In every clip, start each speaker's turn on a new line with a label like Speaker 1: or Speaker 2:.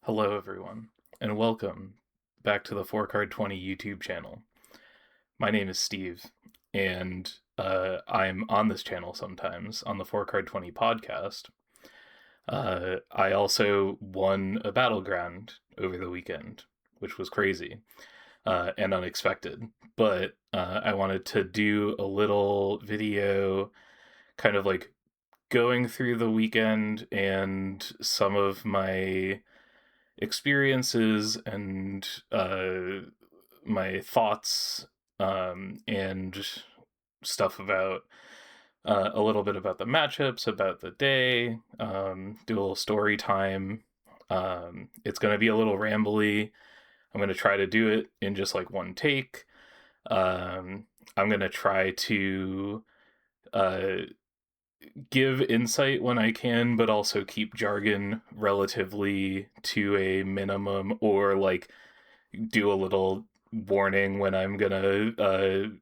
Speaker 1: Hello, everyone, and welcome back to the 4Card20 YouTube channel. My name is Steve, and I'm on this channel sometimes on the 4Card20 podcast. I also won a Battleground over the weekend, which was crazy and unexpected. But I wanted to do a little video kind of like going through the weekend and some of my experiences and my thoughts and stuff about a little bit about the matchups, about the day, do a little story time. It's going to be a little rambly. I'm going to try to do it in just like one take. I'm going to try to uh, give insight when I can, but also keep jargon relatively to a minimum, or like do a little warning when I'm gonna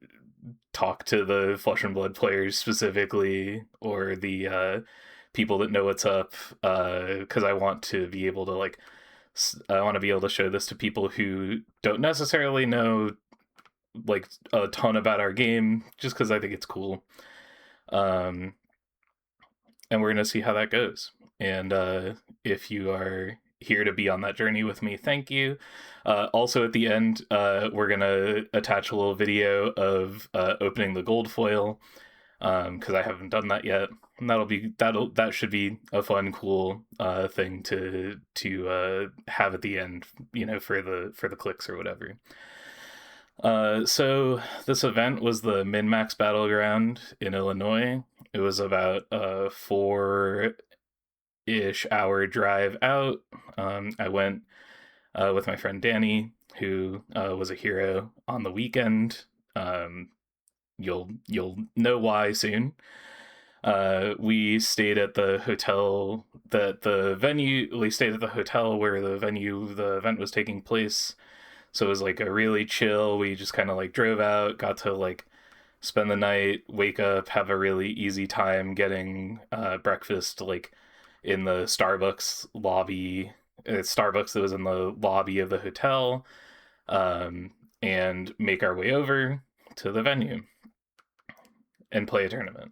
Speaker 1: talk to the Flesh and Blood players specifically, or the people that know what's up, because I want to be able to I want to be able to show this to people who don't necessarily know like a ton about our game, just because I think it's cool. And we're going to see how that goes. And if you are here to be on that journey with me, thank you. Also, at the end, we're going to attach a little video of opening the gold foil, because I haven't done that yet. And that should be a fun, cool thing to have at the end, for the clicks or whatever. So this event was the Min-Max Battleground in Illinois. It was about a 4-ish hour drive out. I went with my friend Danny, who was a hero on the weekend. You'll know why soon. We stayed at the hotel we stayed at the hotel where the event was taking place. So it was like a really chill. We just kind of like drove out, got to like spend the night, wake up, have a really easy time getting breakfast like in the Starbucks lobby. Starbucks that was in the lobby of the hotel, and make our way over to the venue and play a tournament.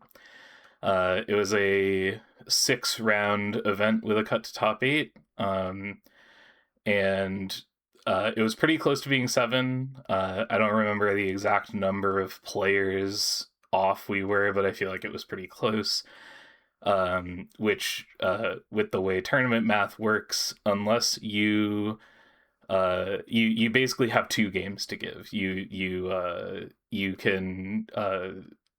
Speaker 1: It was a 6-round event with a cut to top 8, and it was pretty close to being 7. I don't remember the exact number of players off we were, but I feel like it was pretty close. Which, with the way tournament math works, unless you basically have 2 games to give. You can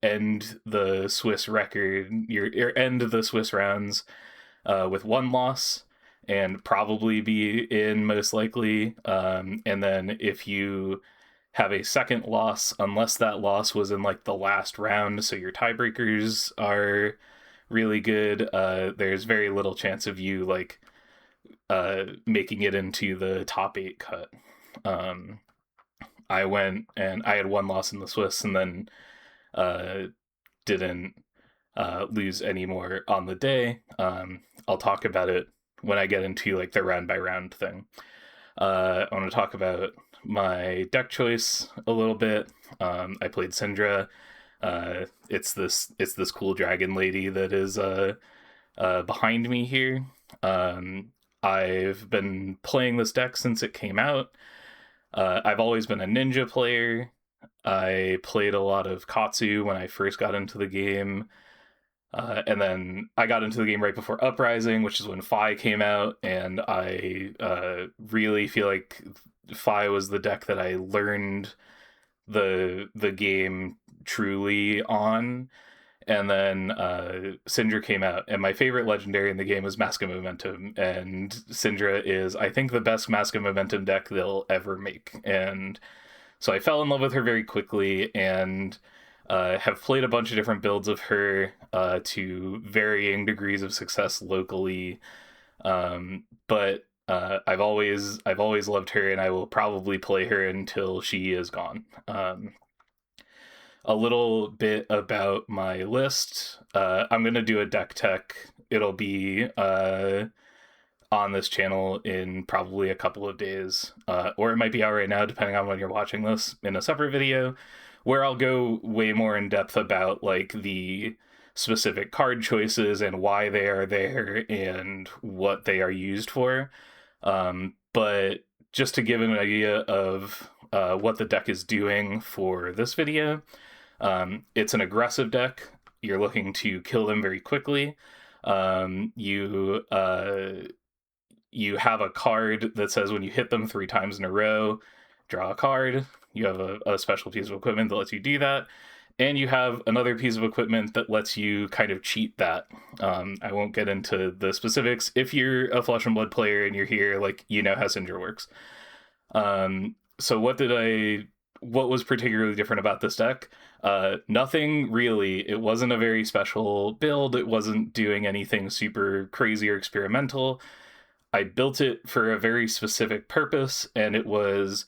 Speaker 1: end the Swiss record, your end the Swiss rounds with 1 loss, and probably be in most likely. And then if you have a second loss, unless that loss was in like the last round, so your tiebreakers are really good, there's very little chance of you like making it into the top 8 cut. I went and I had 1 loss in the Swiss, and then didn't lose any more on the day. I'll talk about it when I get into like the round by round thing. I want to talk about my deck choice a little bit. I played Syndra. It's this cool dragon lady that is behind me here. I've been playing this deck since it came out. I've always been a ninja player. I played a lot of Katsu when I first got into the game. And then I got into the game right before Uprising, which is when Fi came out, and I really feel like Fi was the deck that I learned the game truly on. And then Syndra came out, and my favorite legendary in the game was Mask of Momentum, and Syndra is, I think, the best Mask of Momentum deck they'll ever make. And so I fell in love with her very quickly, and have played a bunch of different builds of her to varying degrees of success locally. But I've always loved her, and I will probably play her until she is gone. A little bit about my list. I'm gonna do a deck tech. It'll be on this channel in probably a couple of days, or it might be out right now, depending on when you're watching this, in a separate video, where I'll go way more in depth about like the specific card choices and why they are there and what they are used for. But just to give an idea of what the deck is doing for this video, it's an aggressive deck. You're looking to kill them very quickly. You have a card that says when you hit them 3 times in a row, draw a card. You have a special piece of equipment that lets you do that. And you have another piece of equipment that lets you kind of cheat that. I won't get into the specifics. If you're a Flesh and Blood player and you're here, like, you know how Syndra works. So what was particularly different about this deck? Nothing really. It wasn't a very special build. It wasn't doing anything super crazy or experimental. I built it for a very specific purpose, and it was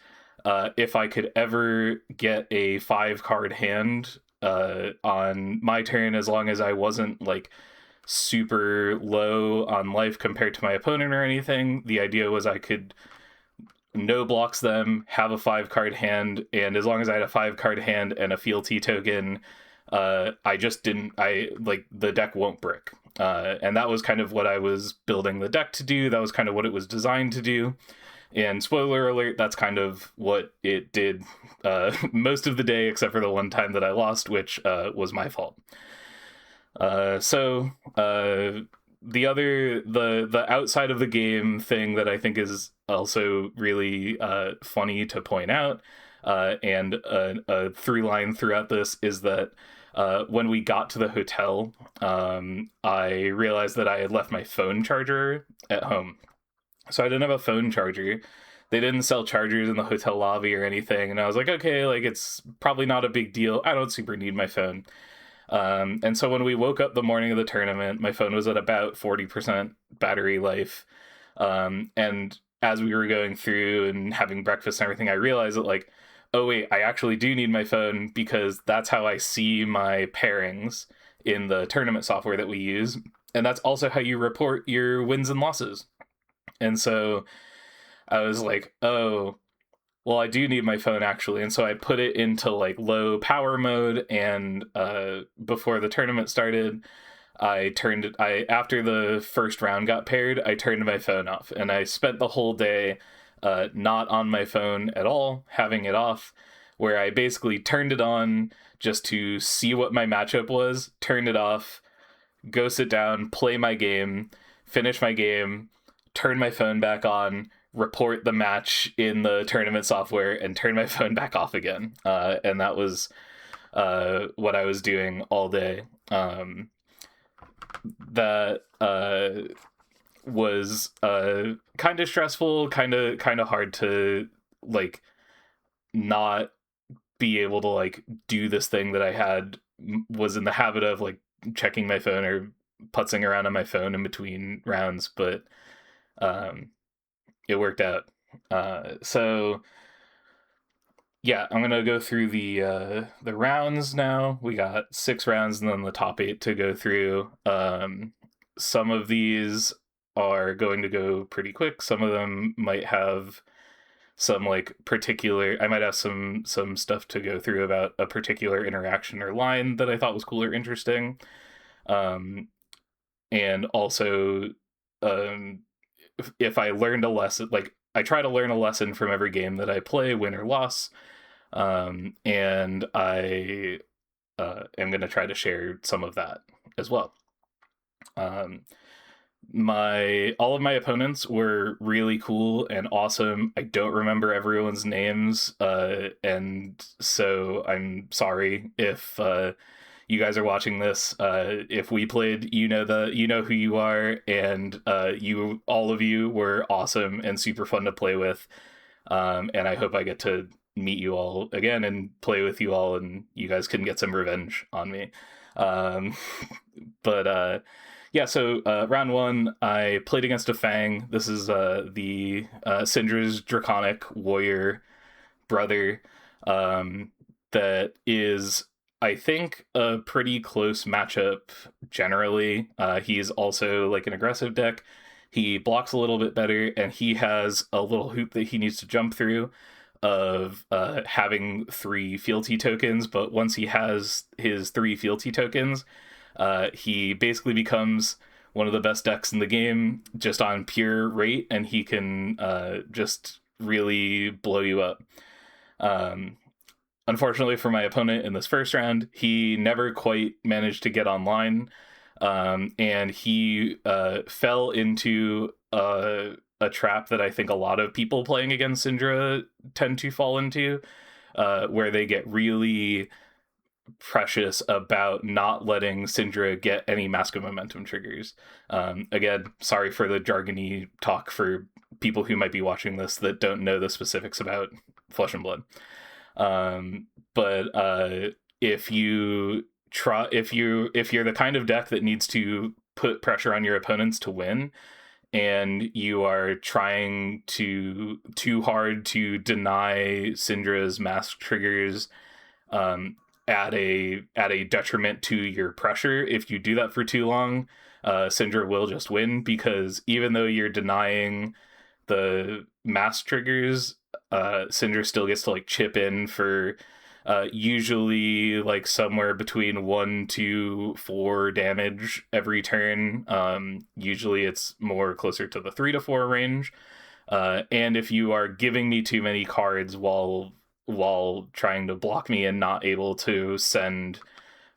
Speaker 1: if I could ever get a 5-card hand on my turn, as long as I wasn't like super low on life compared to my opponent or anything, the idea was I could no blocks them, have a 5-card hand, and as long as I had a 5-card hand and a fealty token, the deck won't brick. And that was kind of what I was building the deck to do. That was kind of what it was designed to do. And spoiler alert, that's kind of what it did most of the day, except for the one time that I lost, which was my fault. The outside of the game thing that I think is also really funny to point out, and a through line throughout this, is that when we got to the hotel, I realized that I had left my phone charger at home. So I didn't have a phone charger. They didn't sell chargers in the hotel lobby or anything. And I was like, okay, like, it's probably not a big deal. I don't super need my phone. And so when we woke up the morning of the tournament, my phone was at about 40% battery life. And as we were going through and having breakfast and everything, I realized that, like, oh wait, I actually do need my phone, because that's how I see my pairings in the tournament software that we use. And that's also how you report your wins and losses. And so I was like, oh, well, I do need my phone actually. And so I put it into like low power mode, and before the tournament started, after the first round got paired, I turned my phone off, and I spent the whole day not on my phone at all, having it off, where I basically turned it on just to see what my matchup was, turned it off, go sit down, play my game, finish my game, turn my phone back on, report the match in the tournament software, and turn my phone back off again. And that was what I was doing all day. That was kind of stressful, kind of hard to like not be able to like do this thing that I was in the habit of, like checking my phone or putzing around on my phone in between rounds, but it worked out. So yeah, I'm gonna go through the rounds now. We got 6 rounds and then the top 8 to go through. Some of these are going to go pretty quick. Some of them might have some like particular, I might have some stuff to go through about a particular interaction or line that I thought was cool or interesting. And also, if I learned a lesson, like I try to learn a lesson from every game that I play, win or loss. And I am going to try to share some of that as well. All of my opponents were really cool and awesome. I don't remember everyone's names, and so I'm sorry if you guys are watching this. If we played, you know who you are, and all of you were awesome and super fun to play with. And I hope I get to meet you all again and play with you all, and you guys can get some revenge on me. Yeah, so round 1, I played against a Fang. This is the Syndra's Draconic Warrior brother. That is, I think, a pretty close matchup generally. He's also like an aggressive deck. He blocks a little bit better, and he has a little hoop that he needs to jump through of having 3 fealty tokens. But once he has his 3 fealty tokens, he basically becomes one of the best decks in the game just on pure rate, and he can just really blow you up. Unfortunately for my opponent in this first round, he never quite managed to get online, and he fell into a trap that I think a lot of people playing against Syndra tend to fall into, where they get really precious about not letting Syndra get any Mask of Momentum triggers. Again, sorry for the jargony talk for people who might be watching this that don't know the specifics about Flesh and Blood. But if you're the kind of deck that needs to put pressure on your opponents to win, and you are trying too hard to deny Syndra's mask triggers at a detriment to your pressure, if you do that for too long, Syndra will just win, because even though you're denying the mask triggers, Syndra still gets to like chip in for usually like somewhere between 1 to 4 damage every turn. Usually it's more closer to the 3 to 4 range. And if you are giving me too many cards while trying to block me and not able to send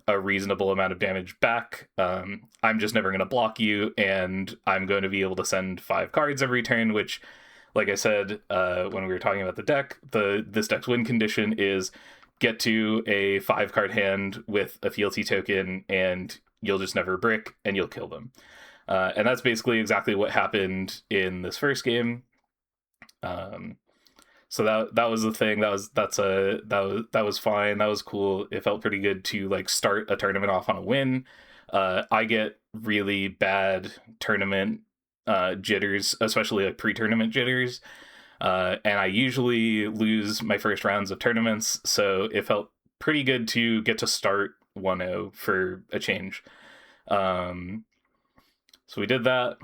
Speaker 1: a reasonable amount of damage back, I'm just never going to block you, and I'm going to be able to send 5 cards every turn, which, like I said, when we were talking about the deck, this deck's win condition is get to a 5-card hand with a fealty token, and you'll just never brick, and you'll kill them. And that's basically exactly what happened in this first game. So that was the thing. That was fine. That was cool. It felt pretty good to like start a tournament off on a win. I get really bad tournament jitters, especially like pre-tournament jitters. And I usually lose my first rounds of tournaments, so it felt pretty good to get to start 1-0 for a change. So we did that,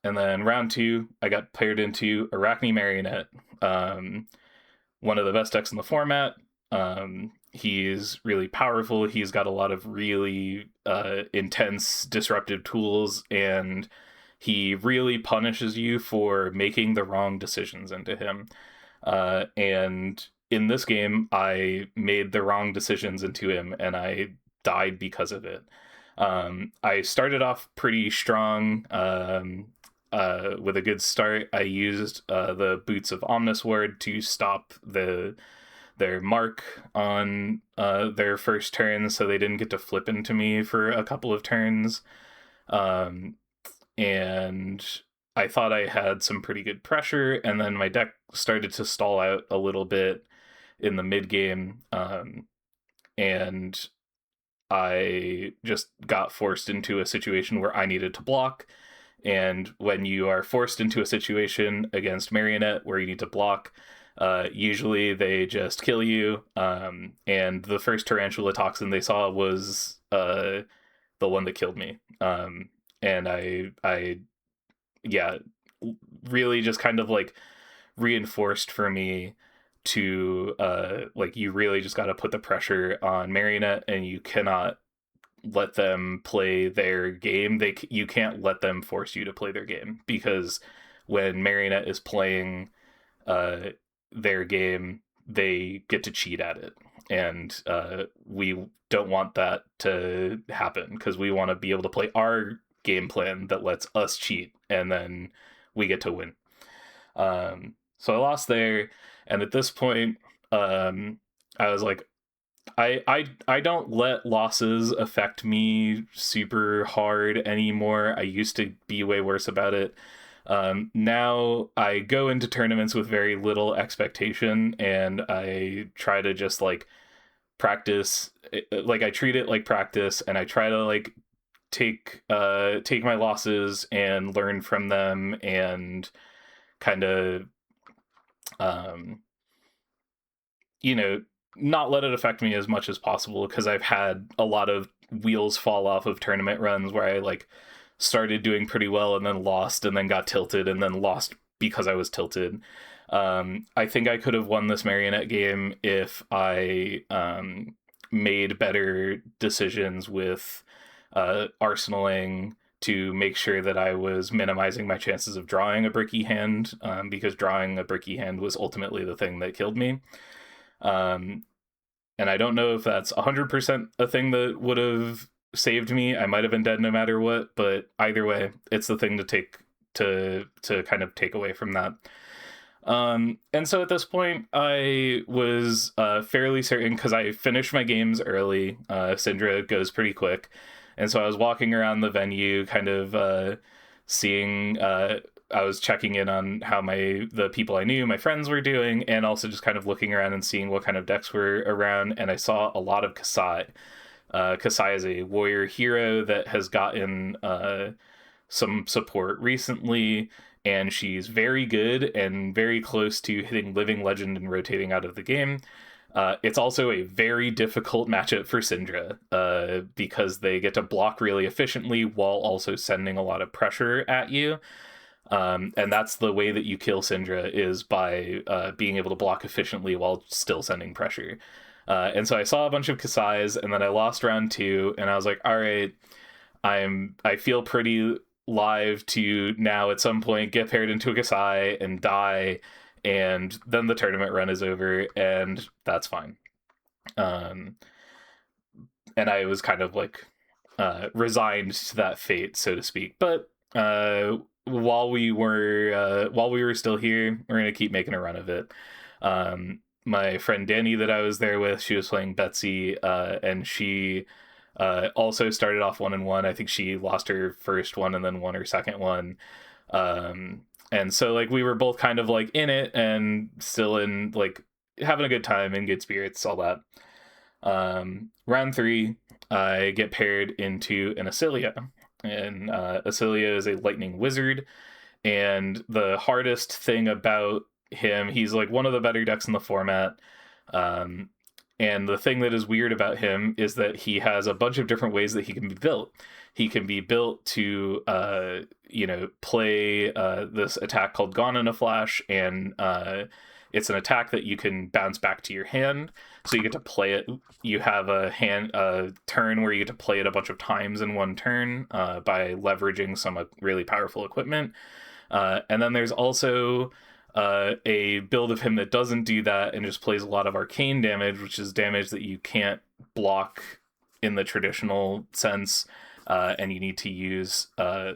Speaker 1: and then round 2, I got paired into Arachne Marionette, one of the best decks in the format. He's really powerful. He's got a lot of really intense disruptive tools, and he really punishes you for making the wrong decisions into him. And in this game, I made the wrong decisions into him, and I died because of it. I started off pretty strong with a good start. I used the Boots of Omnisword to stop their mark on their first turn, so they didn't get to flip into me for a couple of turns. And I thought I had some pretty good pressure, and then my deck started to stall out a little bit in the mid game, and I just got forced into a situation where I needed to block. And when you are forced into a situation against Marionette where you need to block, usually they just kill you. And the first Tarantula Toxin they saw was the one that killed me. And I really just kind of like reinforced for me to like, you really just got to put the pressure on Marionette, and you cannot let them play their game. You can't let them force you to play their game, because when Marionette is playing their game, they get to cheat at it, and we don't want that to happen, because we want to be able to play our game plan that lets us cheat, and then we get to win. So I lost there, and at this point, I was like, I don't let losses affect me super hard anymore. I used to be way worse about it. Now I go into tournaments with very little expectation, and I try to just like practice. Like, I treat it like practice, and I try to like take my losses and learn from them, and kind of not let it affect me as much as possible, because I've had a lot of wheels fall off of tournament runs where I like started doing pretty well and then lost and then got tilted and then lost because I was tilted. I think I could have won this marionette game if I made better decisions with arsenaling to make sure that I was minimizing my chances of drawing a bricky hand, because drawing a bricky hand was ultimately the thing that killed me. And I don't know if that's 100% a thing that would have saved me. I might have been dead no matter what, but either way, it's the thing to take to kind of take away from that. And so at this point, I was fairly certain, because I finished my games early. Syndra goes pretty quick. And so I was walking around the venue, kind of seeing, I was checking in on how the people I knew, my friends, were doing, and also just kind of looking around and seeing what kind of decks were around. And I saw a lot of Kasai. Kasai is a warrior hero that has gotten some support recently, and she's very good and very close to hitting Living Legend and rotating out of the game. It's also a very difficult matchup for Syndra, because they get to block really efficiently while also sending a lot of pressure at you. And that's the way that you kill Syndra, is by being able to block efficiently while still sending pressure. And so I saw a bunch of Kasais, and then I lost round 2, and I was like, all right, I feel pretty live to now at some point get paired into a Kasai and die, and then the tournament run is over, and that's fine. And I was kind of like resigned to that fate, so to speak. But while we were still here, we're gonna keep making a run of it. My friend Danny that I was there with, she was playing Betsy, and she also started off 1-1. I think she lost her first one and then won her second one. And so like we were both kind of like in it and still in like having a good time, in good spirits, all that. Round 3, I get paired into an Asilia, and Asilia is a lightning wizard. And the hardest thing about him, he's like one of the better decks in the format. And the thing that is weird about him is that he has a bunch of different ways that he can be built. He can be built to, play this attack called Gone in a Flash, and it's an attack that you can bounce back to your hand. So you get to play it. You have a turn where you get to play it a bunch of times in one turn by leveraging some really powerful equipment. And then there's also a build of him that doesn't do that and just plays a lot of arcane damage, which is damage that you can't block in the traditional sense, and you need to use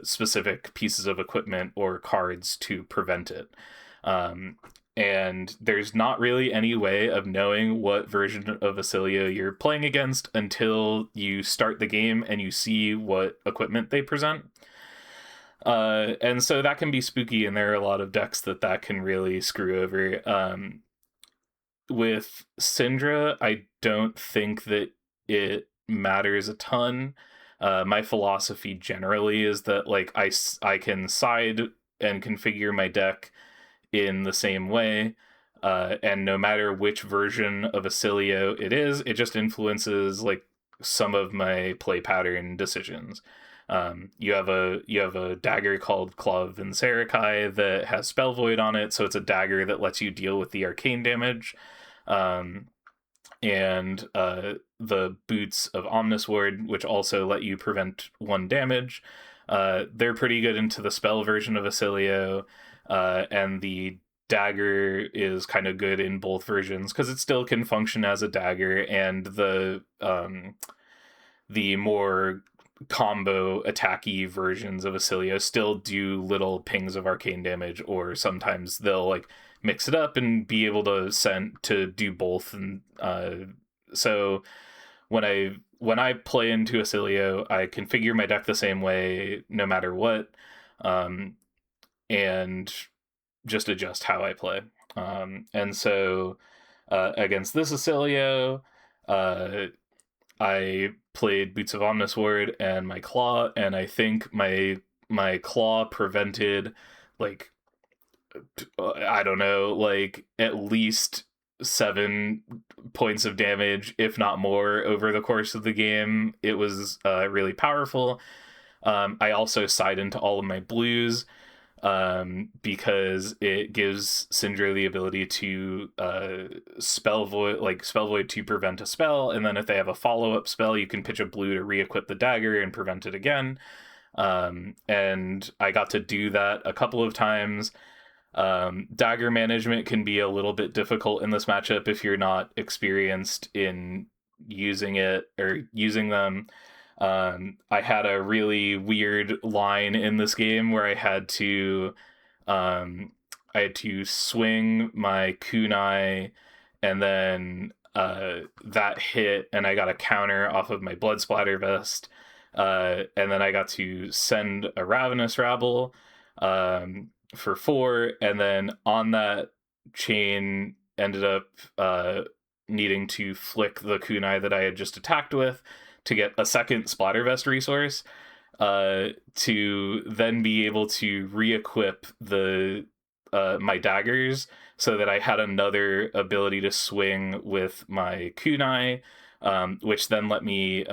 Speaker 1: specific pieces of equipment or cards to prevent it. And there's not really any way of knowing what version of Asilia you're playing against until you start the game and you see what equipment they present. And so that can be spooky, and there are a lot of decks that can really screw over. With Syndra, I don't think that it matters a ton. My philosophy generally is that like I can side and configure my deck in the same way, and no matter which version of Asilio it is, it just influences like some of my play pattern decisions. You have a dagger called Claw of Vinserakai that has Spell Void on it, so it's a dagger that lets you deal with the arcane damage. And the boots of Omnisword, which also let you prevent 1 damage. They're pretty good into the spell version of Asilio, and the dagger is kind of good in both versions because it still can function as a dagger, and the more combo attacky versions of Asilio still do little pings of arcane damage, or sometimes they'll like mix it up and be able to do both. And so when I play into Asilio, I configure my deck the same way no matter what, and just adjust how I play. And so against this Asilio, I played Boots of Omnisword and my Claw, and I think my Claw prevented like I don't know, like at least 7 points of damage, if not more, over the course of the game. It was really powerful. I also side into all of my blues because it gives Syndra the ability to spell void to prevent a spell, and then if they have a follow-up spell, you can pitch a blue to re-equip the dagger and prevent it again. And I got to do that a couple of times. Dagger management can be a little bit difficult in this matchup if you're not experienced in using it or using them. I had a really weird line in this game where um, I had to swing my kunai, and then that hit, and I got a counter off of my blood splatter vest. And then I got to send a ravenous rabble for 4, and then on that chain ended up needing to flick the kunai that I had just attacked with to get a second splattervest resource, to then be able to re-equip the my daggers so that I had another ability to swing with my kunai, which then let me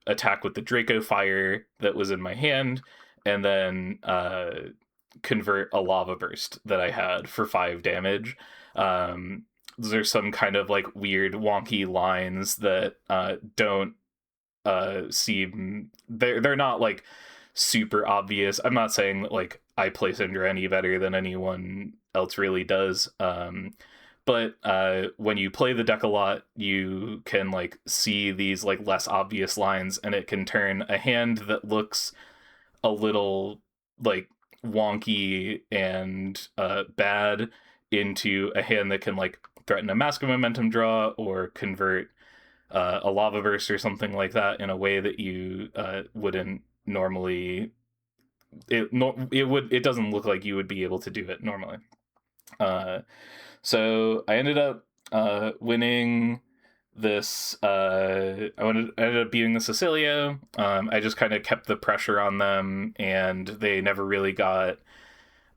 Speaker 1: attack with the Draco Fire that was in my hand, and then convert a Lava Burst that I had for 5 damage. There's some kind of like weird wonky lines that don't seem they're not like super obvious. I'm not saying that like I play Syndra any better than anyone else really does. But when you play the deck a lot, you can like see these like less obvious lines, and it can turn a hand that looks a little like wonky and bad into a hand that can like threaten a Mask of Momentum draw or convert a Lava Burst or something like that in a way that you wouldn't normally. It doesn't look like you would be able to do it normally. So I ended up winning this. I ended up beating the Cecilio. I just kind of kept the pressure on them, and they never really got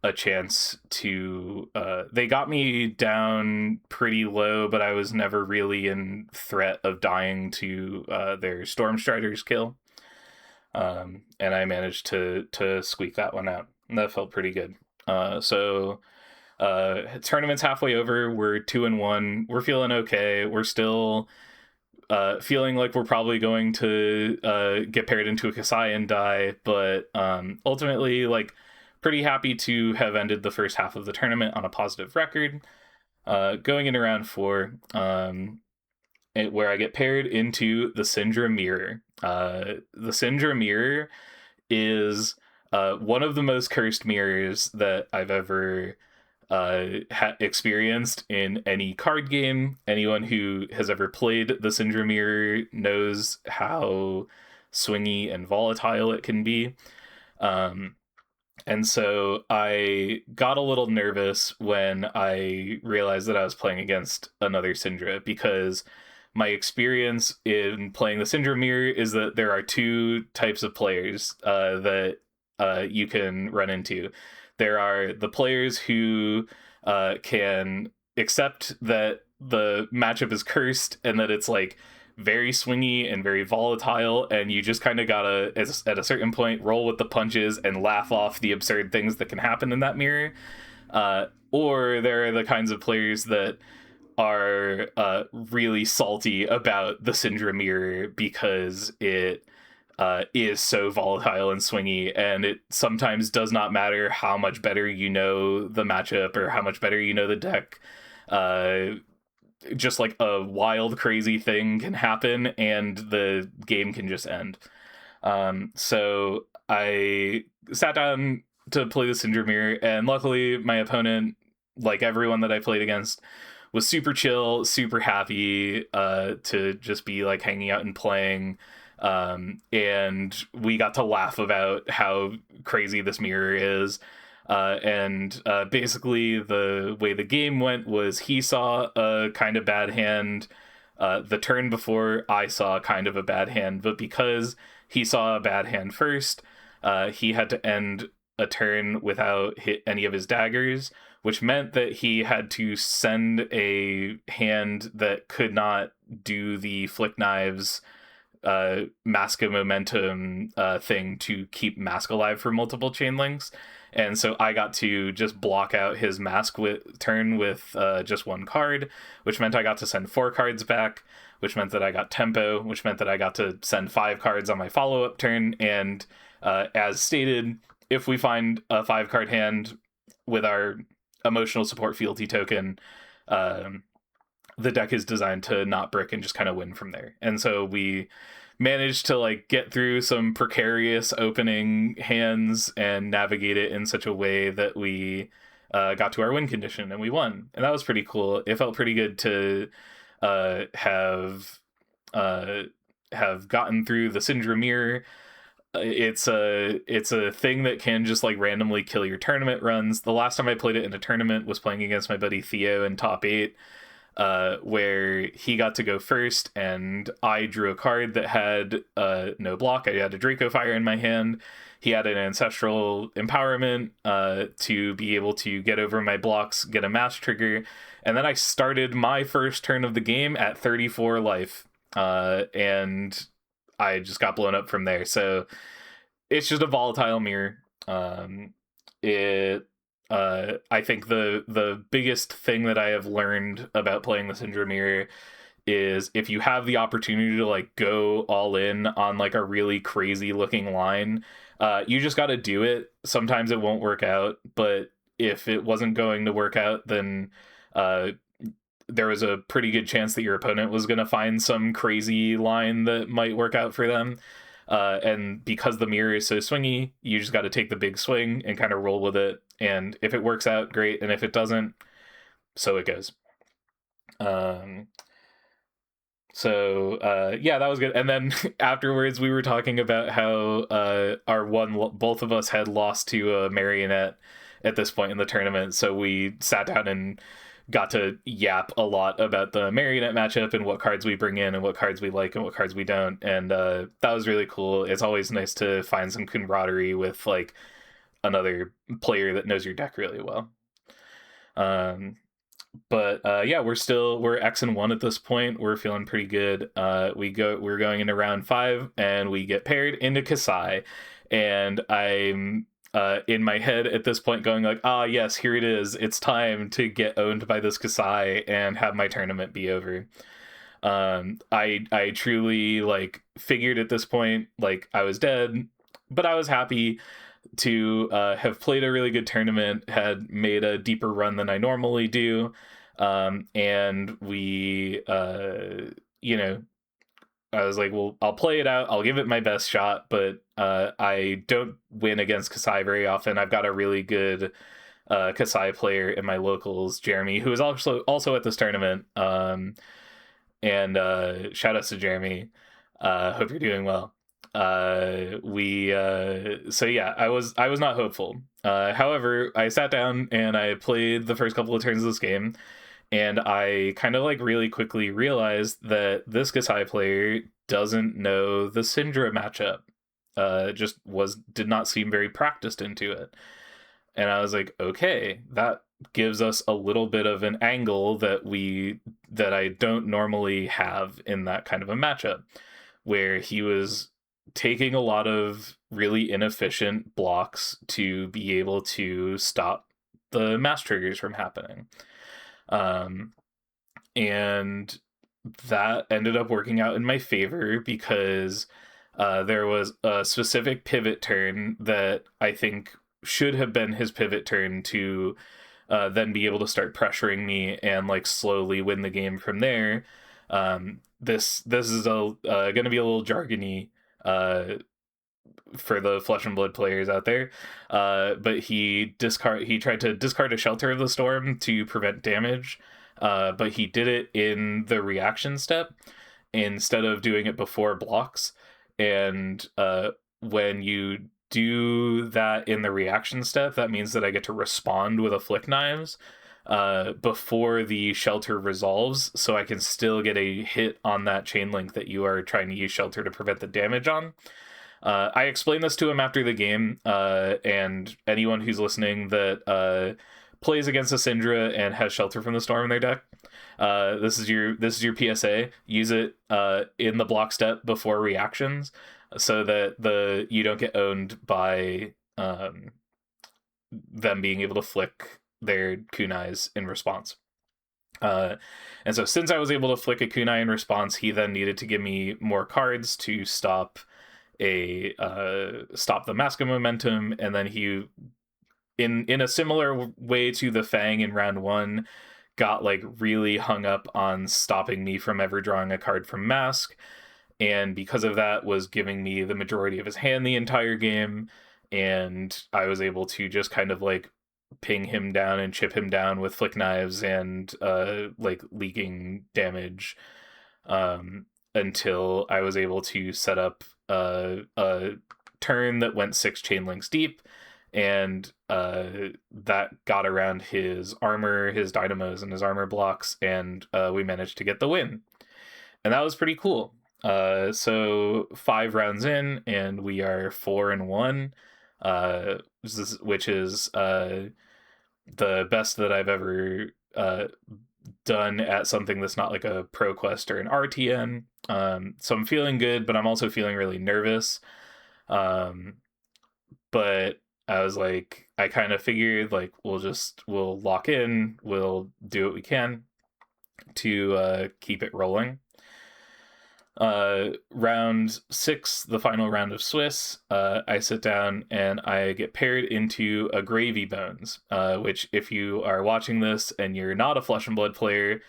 Speaker 1: a chance to. They got me down pretty low, but I was never really in threat of dying to their Stormstrider's kill. And I managed to squeak that one out, and that felt pretty good. So tournament's halfway over. We're 2-1. We're feeling okay. We're still feeling like we're probably going to get paired into a Kasai and die, but ultimately, like, pretty happy to have ended the first half of the tournament on a positive record. Going into round 4, where I get paired into the Syndra Mirror. The Syndra Mirror is one of the most cursed mirrors that I've ever experienced in any card game. Anyone who has ever played the Syndra Mirror knows how swingy and volatile it can be. And so I got a little nervous when I realized that I was playing against another Syndra, because my experience in playing the Syndra Mirror is that there are 2 types of players that you can run into. There are the players who can accept that the matchup is cursed and that it's like very swingy and very volatile, and you just kind of gotta, at a certain point, roll with the punches and laugh off the absurd things that can happen in that mirror. Or there are the kinds of players that are really salty about the Syndra Mirror because it is so volatile and swingy, and it sometimes does not matter how much better you know the matchup or how much better you know the deck. Just like a wild, crazy thing can happen, and the game can just end. So I sat down to play the Syndra Mirror, and luckily my opponent, like everyone that I played against, was super chill, super happy to just be like hanging out and playing. And we got to laugh about how crazy this mirror is. And basically the way the game went was he saw a kind of bad hand the turn before I saw kind of a bad hand, but because he saw a bad hand first, he had to end a turn without hit any of his daggers, which meant that he had to send a hand that could not do the flick knives mask of momentum thing to keep mask alive for multiple chain links. And so I got to just block out his mask turn with just one card, which meant I got to send 4 cards back, which meant that I got tempo, which meant that I got to send 5 cards on my follow-up turn. And as stated, if we find a 5-card hand with our emotional support fealty token, the deck is designed to not brick and just kind of win from there. And so we managed to like get through some precarious opening hands and navigate it in such a way that we got to our win condition and we won. And that was pretty cool. It felt pretty good to have gotten through the Syndra Mirror. It's a thing that can just like randomly kill your tournament runs. The last time I played it in a tournament was playing against my buddy Theo in top 8, where he got to go first and I drew a card that had no block. I had a Draco Fire in my hand. He had an Ancestral Empowerment to be able to get over my blocks, get a mass trigger, and then I started my first turn of the game at 34 life, and I just got blown up from there. So it's just a volatile mirror. I think the biggest thing that I have learned about playing the Syndra Mirror is if you have the opportunity to like go all in on like a really crazy looking line, you just got to do it. Sometimes it won't work out, but if it wasn't going to work out, then there was a pretty good chance that your opponent was going to find some crazy line that might work out for them. And because the mirror is so swingy, you just got to take the big swing and kind of roll with it. And if it works out, great. And if it doesn't, so it goes. Yeah, that was good. And then afterwards, we were talking about how both of us had lost to a Marionette at this point in the tournament. So we sat down and got to yap a lot about the Marionette matchup and what cards we bring in and what cards we like and what cards we don't. And that was really cool. It's always nice to find some camaraderie with like another player that knows your deck really well. Yeah, we're X-1 at this point. We're feeling pretty good. We're going into round 5 and we get paired into Kasai, and I'm in my head at this point going like, yes, here it is. It's time to get owned by this Kasai and have my tournament be over. I truly like figured at this point like I was dead, but I was happy to have played a really good tournament, had made a deeper run than I normally do, and we I was like, well, I'll play it out. I'll give it my best shot, but I don't win against Kasai very often. I've got a really good Kasai player in my locals, Jeremy, who is also at this tournament. And shout outs to Jeremy. Hope you're doing well. I was not hopeful. However, I sat down and I played the first couple of turns of this game, and I kind of like really quickly realized that this Kasai player doesn't know the Syndra matchup. Did not seem very practiced into it. And I was like, okay, that gives us a little bit of an angle that I don't normally have in that kind of a matchup, where he was taking a lot of really inefficient blocks to be able to stop the mass triggers from happening. And that ended up working out in my favor because there was a specific pivot turn that I think should have been his pivot turn to then be able to start pressuring me and like slowly win the game from there. This is going to be a little jargony for the Flesh and Blood players out there, but he tried to discard a Shelter of the Storm to prevent damage, but he did it in the reaction step instead of doing it before blocks. And when you do that in the reaction step, that means that I get to respond with Afflict Knives before the Shelter resolves, so I can still get a hit on that chain link that you are trying to use Shelter to prevent the damage on. I explained this to him after the game, and anyone who's listening that plays against a Syndra and has Shelter from the Storm in their deck, this is your PSA. Use it in the block step before reactions, so that you don't get owned by them being able to flick their kunais in response. And so since I was able to flick a kunai in response, he then needed to give me more cards to stop the Mask of Momentum, and then he, in a similar way to the Fang in round 1, got like really hung up on stopping me from ever drawing a card from Mask, and because of that was giving me the majority of his hand the entire game, and I was able to just kind of like ping him down and chip him down with flick knives and like leaking damage until I was able to set up a turn that went 6 chain links deep, and that got around his armor, his dynamos, and his armor blocks, and we managed to get the win. And that was pretty cool. So 5 rounds in, and we are 4-1, which is the best that I've ever done at something that's not like a Pro Quest or an RTN. So I'm feeling good, but I'm also feeling really nervous. But I was like, I kind of figured like we'll lock in, we'll do what we can to keep it rolling. Round 6, the final round of Swiss, I sit down and I get paired into a Gravy Bones, which, if you are watching this and you're not a Flesh and Blood player,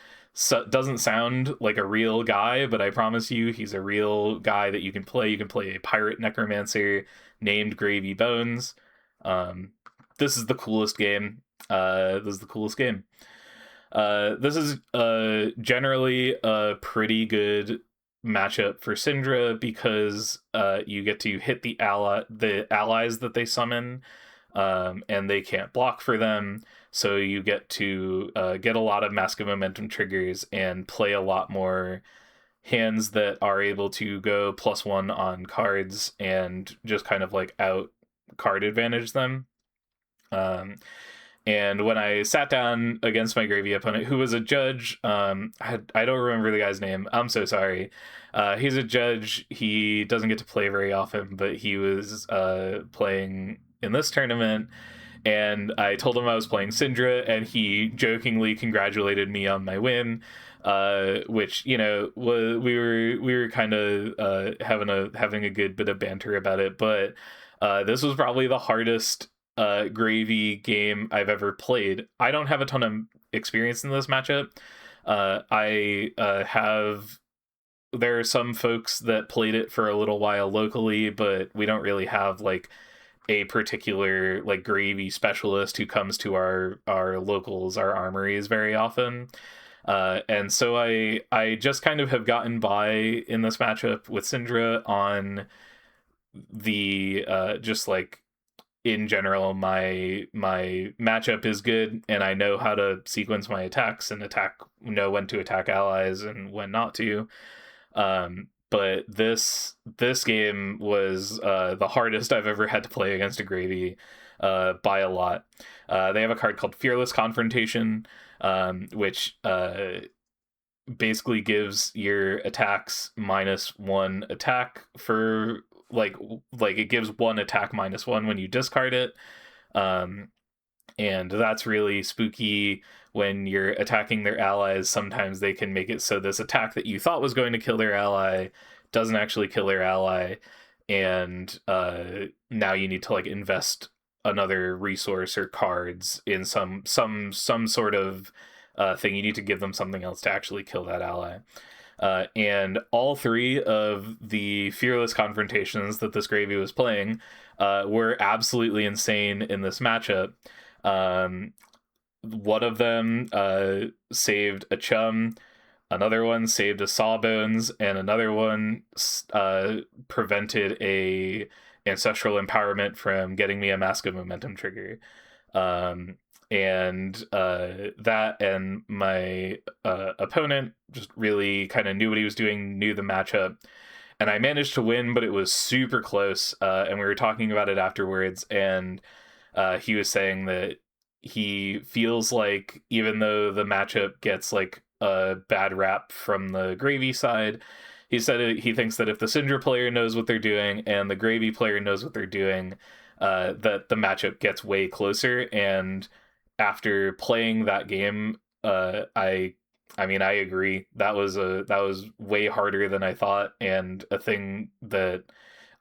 Speaker 1: doesn't sound like a real guy, but I promise you he's a real guy that you can play. You can play a pirate necromancer named Gravy Bones. This is the coolest game. This is generally a pretty good matchup for Syndra, because you get to hit the allies that they summon, and they can't block for them, so you get to get a lot of Mask of Momentum triggers and play a lot more hands that are able to go +1 on cards and just kind of like out card advantage them. And when I sat down against my Gravy opponent, who was a judge, I don't remember the guy's name. I'm so sorry. He's a judge. He doesn't get to play very often, but he was playing in this tournament. And I told him I was playing Syndra, and he jokingly congratulated me on my win, which, you know, we were kind of having a good bit of banter about it. But this was probably the hardest Gravy game I've ever played. I don't have a ton of experience in this matchup. There are some folks that played it for a little while locally, but we don't really have like a particular like Gravy specialist who comes to our locals, our armories very often. And so I just kind of have gotten by in this matchup with Syndra on the just like, in general, my matchup is good, and I know how to sequence my attacks and know when to attack allies and when not to. But this game was the hardest I've ever had to play against a Gravy, by a lot. They have a card called Fearless Confrontation, which basically gives your attacks -1 attack for like it gives 1 attack -1 when you discard it. And that's really spooky. When you're attacking their allies, sometimes they can make it so this attack that you thought was going to kill their ally doesn't actually kill their ally, and now you need to like invest another resource or cards in some sort of thing. You need to give them something else to actually kill that ally. And all 3 of the Fearless Confrontations that this Gravy was playing were absolutely insane in this matchup. One of them saved a Chum, another one saved a Sawbones, and another one prevented a Ancestral Empowerment from getting me a Mask of Momentum trigger. And that and my opponent just really kind of knew what he was doing, knew the matchup, and I managed to win, but it was super close. And we were talking about it afterwards, and he was saying that he feels like, even though the matchup gets like a bad rap from the Gravy side, he said he thinks that if the Syndra player knows what they're doing and the Gravy player knows what they're doing, that the matchup gets way closer. And after playing that game, I mean, I agree. That was way harder than I thought, and a thing that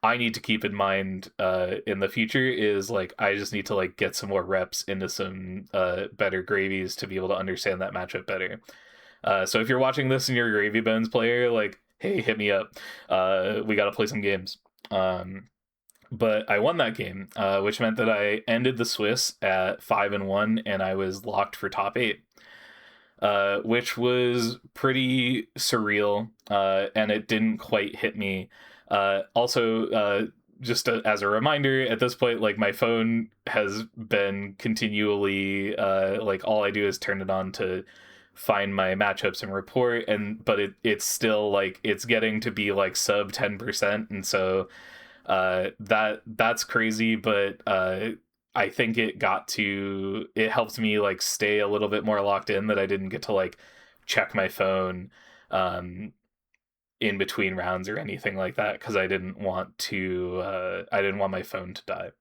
Speaker 1: I need to keep in mind in the future is like I just need to like get some more reps into some better gravies to be able to understand that matchup better. So if you're watching this and you're a Gravy Bones player, like, hey, hit me up. We got to play some games. But I won that game, which meant that I ended the Swiss at 5-1, and I was locked for top 8. Which was pretty surreal, and it didn't quite hit me. Just as a reminder, at this point, like, my phone has been continually, like, all I do is turn it on to find my matchups and report, but it's still like it's getting to be like sub 10%, and so that's crazy. But I think it helped me like stay a little bit more locked in, that I didn't get to like check my phone in between rounds or anything like that, because I didn't want my phone to die.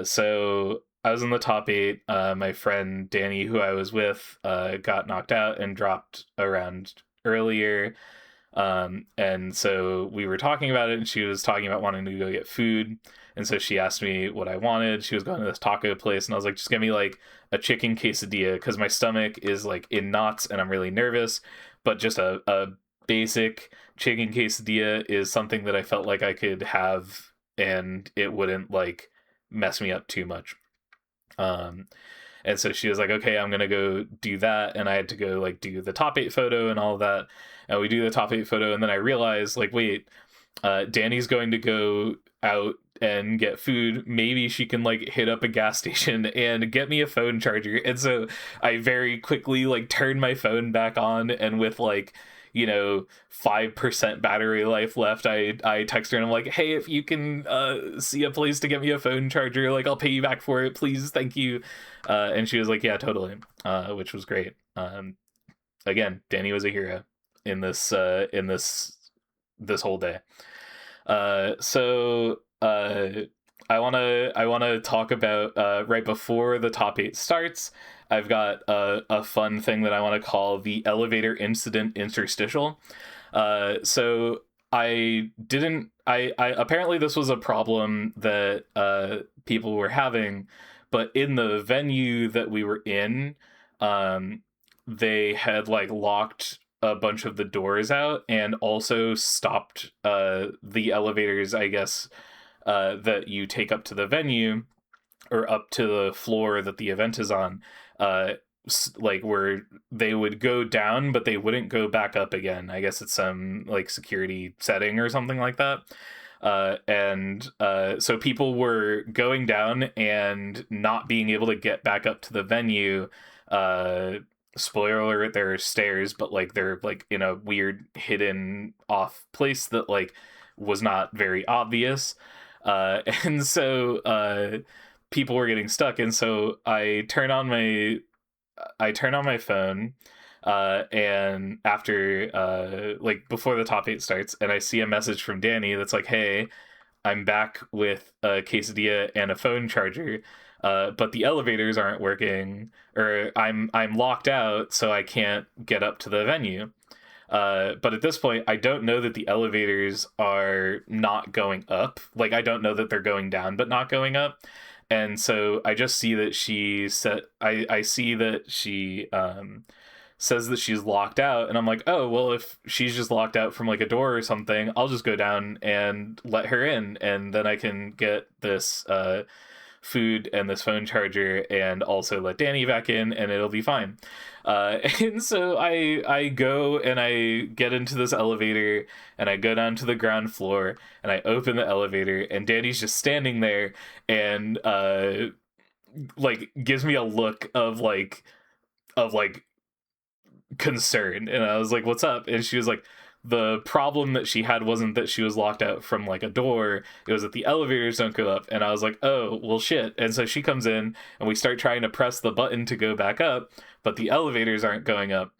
Speaker 1: So I was in the top 8. My friend Danny, who I was with, got knocked out and dropped a round earlier. And so we were talking about it, and she was talking about wanting to go get food. And so she asked me what I wanted. She was going to this taco place, and I was like, just give me like a chicken quesadilla, because my stomach is like in knots and I'm really nervous. But just a basic chicken quesadilla is something that I felt like I could have and it wouldn't like mess me up too much. And so she was like, okay, I'm gonna go do that, and I had to go like do the top 8 photo and all of that, and we do the top 8 photo, and then I realized, like, wait, Danny's going to go out and get food. Maybe she can like hit up a gas station and get me a phone charger. And so I very quickly like turned my phone back on, and with like, 5% battery life left, I text her and I'm like, hey, if you can see a place to get me a phone charger, like, I'll pay you back for it, please, thank you. And she was like, yeah, totally, which was great. Again, Danny was a hero in this whole day. I want to talk about, right before the top 8 starts, I've got a fun thing that I want to call the elevator incident interstitial. So I apparently this was a problem that people were having, but in the venue that we were in, they had like locked a bunch of the doors out and also stopped the elevators, I guess, that you take up to the venue or up to the floor that the event is on, like where they would go down, but they wouldn't go back up again. I guess it's some like security setting or something like that. So people were going down and not being able to get back up to the venue. Spoiler alert, there are stairs, but like they're like in a weird hidden off place that like was not very obvious. And so people were getting stuck, and so I turn on my phone, and after like before the top 8 starts, and I see a message from Danny that's like, hey, I'm back with a quesadilla and a phone charger, but the elevators aren't working, or I'm locked out, so I can't get up to the venue. But at this point, I don't know that the elevators are not going up. Like, I don't know that they're going down, but not going up. And so I just see that she said, I see that she says that she's locked out. And I'm like, oh, well, if she's just locked out from like a door or something, I'll just go down and let her in. And then I can get this food and this phone charger and also let Danny back in, and it'll be fine. And so I go and I get into this elevator, and I go down to the ground floor, and I open the elevator, and Danny's just standing there and like gives me a look of like concern, and I was like, what's up? And she was like, the problem that she had wasn't that she was locked out from like a door, it was that the elevators don't go up. And I was like, oh well shit. And so she comes in and we start trying to press the button to go back up, but the elevators aren't going up.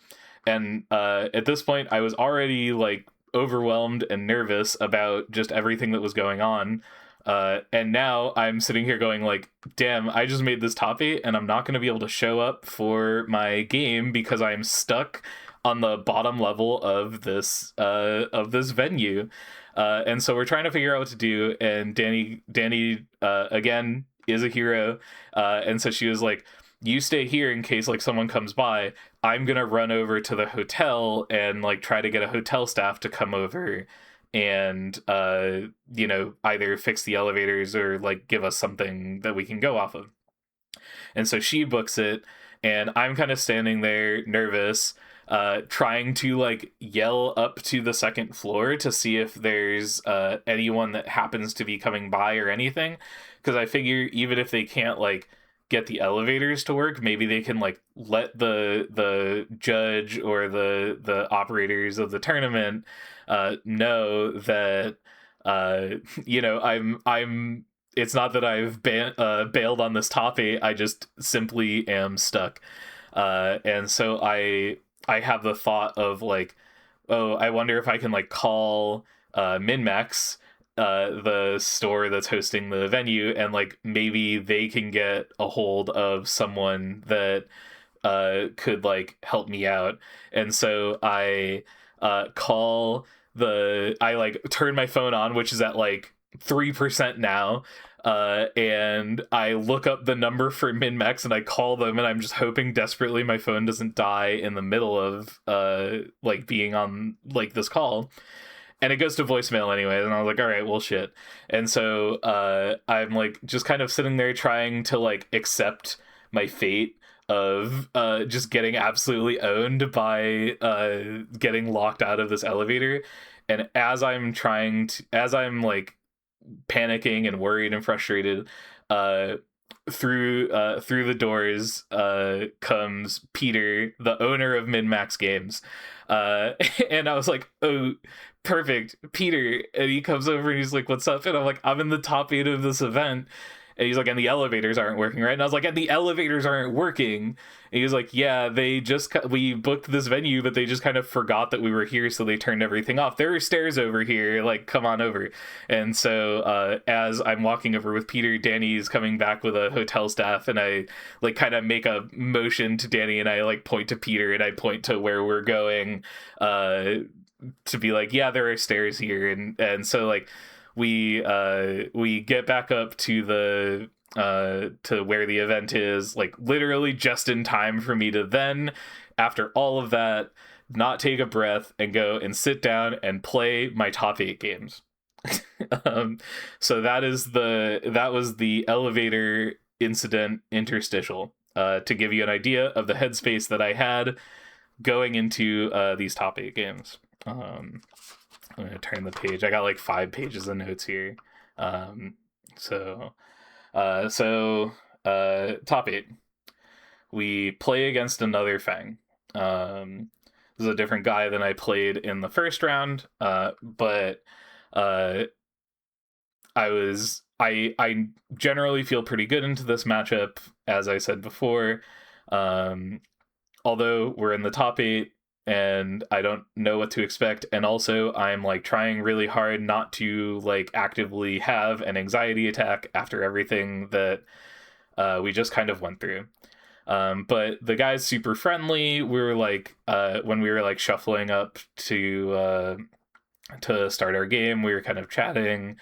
Speaker 1: And at this point I was already like overwhelmed and nervous about just everything that was going on. And now I'm sitting here going like, damn, I just made this top 8 and I'm not going to be able to show up for my game because I'm stuck on the bottom level of this venue. And so we're trying to figure out what to do. And Danny again is a hero. And so she was like, you stay here in case like someone comes by. I'm gonna run over to the hotel and like try to get a hotel staff to come over and either fix the elevators or like give us something that we can go off of. And so she books it, and I'm kind of standing there nervous, trying to like yell up to the second floor to see if there's anyone that happens to be coming by or anything, because I figure even if they can't like get the elevators to work, maybe they can like let the judge or the operators of the tournament know that I'm it's not that I've bailed on this top 8, I just simply am stuck. And so I have the thought of like, oh, I wonder if I can like call MinMax, the store that's hosting the venue, and like maybe they can get a hold of someone that could like help me out. And so I I like turn my phone on, which is at like 3% now, and I look up the number for MinMax and I call them, and I'm just hoping desperately my phone doesn't die in the middle of like being on like this call. And it goes to voicemail anyway, and I was like, all right, well, shit. And so I'm like just kind of sitting there trying to like accept my fate of just getting absolutely owned by getting locked out of this elevator. And as I'm like panicking and worried and frustrated, through the doors comes Peter, the owner of MinMax Games. And I was like, oh, perfect, Peter. And he comes over and he's like, what's up? And I'm like, I'm in the top 8 of this event. And he's like, and the elevators aren't working, right? And I was like, and the elevators aren't working. And he was like, yeah, we booked this venue, but they just kind of forgot that we were here, so they turned everything off. There are stairs over here, like, come on over. And so as I'm walking over with Peter, Danny's coming back with a hotel staff, and I like kind of make a motion to Danny, and I like point to Peter, and I point to where we're going to be like, yeah, there are stairs here. And so like we get back up to the to where the event is, like literally just in time for me to then, after all of that, not take a breath and go and sit down and play my top 8 games. So that was the elevator incident interstitial, to give you an idea of the headspace that I had going into these top 8 games. I'm gonna turn the page. I got like 5 pages of notes here. So top 8. We play against another Fang. This is a different guy than I played in the first round, but I generally feel pretty good into this matchup, as I said before. Although we're in the top 8, and I don't know what to expect, and also I'm like trying really hard not to like actively have an anxiety attack after everything that we just kind of went through. But the guy's super friendly. We were like when we were like shuffling up to start our game, we were kind of chatting.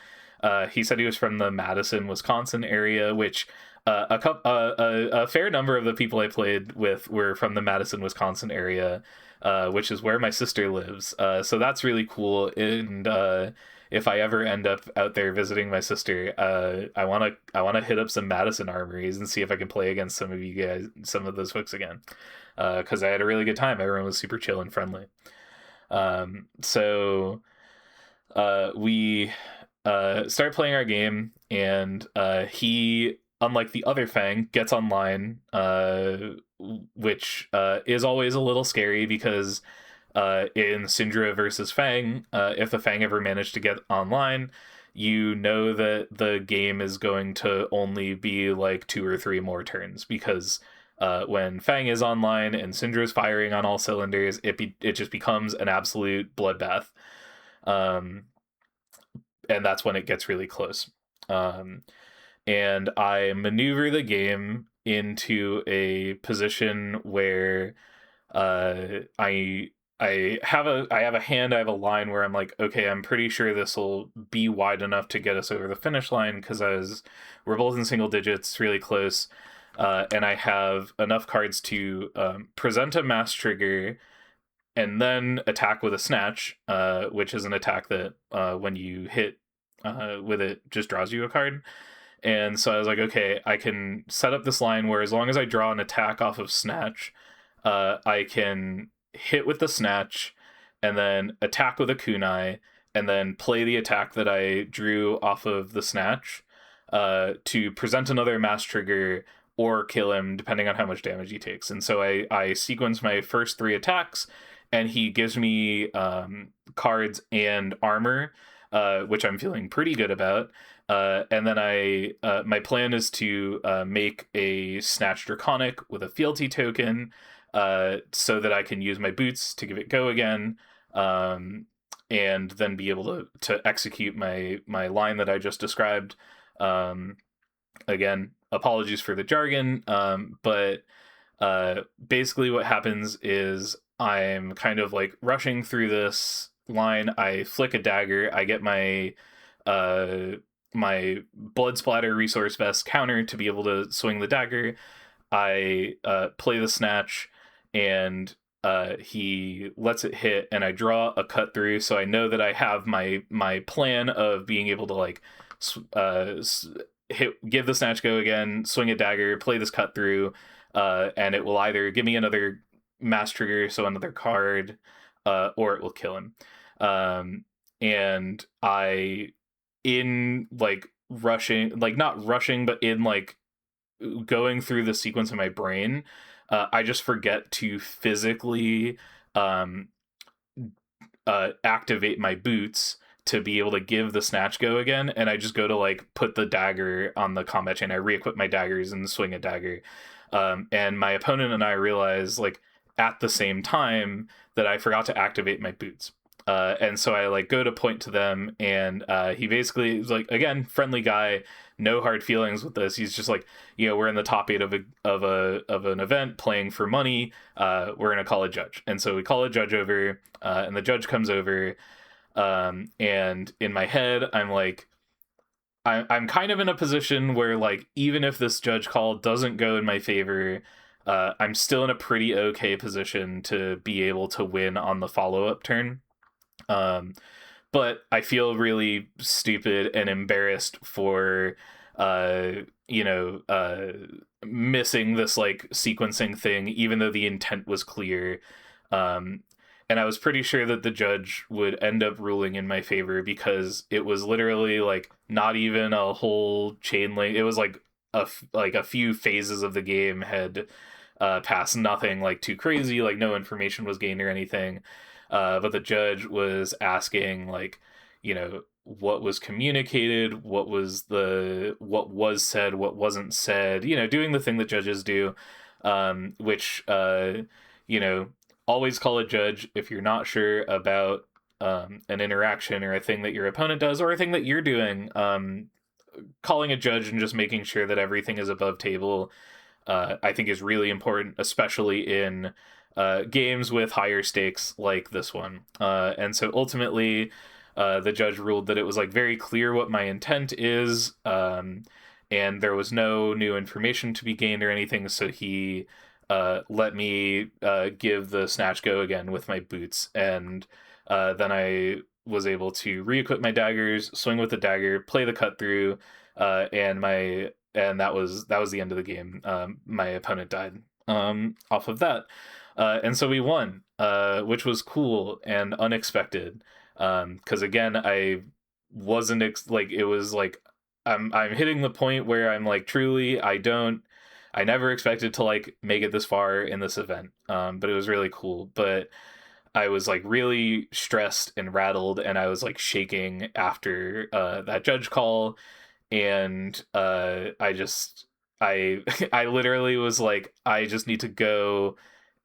Speaker 1: He said he was from the Madison, Wisconsin area, which a fair number of the people I played with were from the Madison, Wisconsin area, which is where my sister lives. So that's really cool. And if I ever end up out there visiting my sister, I want to hit up some Madison armories and see if I can play against some of you guys, some of those folks again, because I had a really good time. Everyone was super chill and friendly. So we start playing our game, and he, unlike the other Fang, gets online, which is always a little scary because in Syndra versus Fang, if the Fang ever managed to get online, you know that the game is going to only be like 2 or 3 more turns, because when Fang is online and Syndra is firing on all cylinders, it just becomes an absolute bloodbath, um, and that's when it gets really close. Um, and I maneuver the game into a position where I I have a hand, I have a line where I'm like, okay, I'm pretty sure this will be wide enough to get us over the finish line, because we're both in single digits, really close, and I have enough cards to present a mass trigger and then attack with a snatch, which is an attack that when you hit with it just draws you a card. And so I was like, okay, I can set up this line where as long as I draw an attack off of Snatch, I can hit with the Snatch and then attack with a Kunai and then play the attack that I drew off of the Snatch to present another mass trigger or kill him, depending on how much damage he takes. And so I sequence my first 3 attacks, and he gives me cards and armor, which I'm feeling pretty good about. And then my plan is to make a Snatch Draconic with a fealty token, so that I can use my boots to give it go again, and then be able to execute my line that I just described. Again, apologies for the jargon, but basically what happens is I'm kind of like rushing through this line. I flick a dagger. I get my blood splatter resource vest counter to be able to swing the dagger. I play the snatch, and he lets it hit, and I draw a cut through. So I know that I have my plan of being able to like give the snatch go again, swing a dagger, play this cut through, and it will either give me another mass trigger, so another card, or it will kill him. And I, in like rushing, like not rushing, but in like going through the sequence in my brain, I just forget to physically activate my boots to be able to give the snatch go again, and I just go to like put the dagger on the combat chain. I re-equip my daggers and swing a dagger, and my opponent and I realize like at the same time that I forgot to activate my boots. And so I like go to point to them, and he basically is like, again, friendly guy, no hard feelings with this. He's just like, we're in the top 8 of an event playing for money. We're gonna call a judge, and so we call a judge over, and the judge comes over, and in my head, I'm like, I'm kind of in a position where like even if this judge call doesn't go in my favor, I'm still in a pretty okay position to be able to win on the follow-up turn. But I feel really stupid and embarrassed for, missing this like sequencing thing, even though the intent was clear. And I was pretty sure that the judge would end up ruling in my favor, because it was literally like not even a whole chain link. It was like a few phases of the game had passed, nothing like too crazy, like no information was gained or anything. But the judge was asking like, what was communicated, what was said, what wasn't said, doing the thing that judges do, which, always call a judge if you're not sure about an interaction or a thing that your opponent does or a thing that you're doing. Calling a judge and just making sure that everything is above table, I think is really important, especially in games with higher stakes like this one. And so ultimately, the judge ruled that it was like very clear what my intent is, and there was no new information to be gained or anything. So he let me give the snatch go again with my boots, and then I was able to re-equip my daggers, swing with the dagger, play the cut through, and that was the end of the game. My opponent died off of that. And so we won, which was cool and unexpected. Because again, I wasn't it was like I'm hitting the point where I'm like, truly, I never expected to like make it this far in this event. But it was really cool. But I was like really stressed and rattled, and I was like shaking after that judge call, and I I literally was like, I just need to go,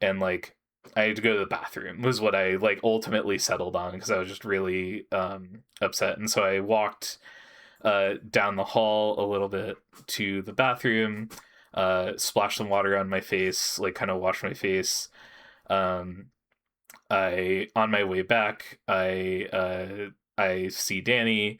Speaker 1: and like I had to go to the bathroom was what I like ultimately settled on, because I was just really upset. And so I walked down the hall a little bit to the bathroom, splashed some water on my face, like kind of washed my face. um I on my way back, I see Danny,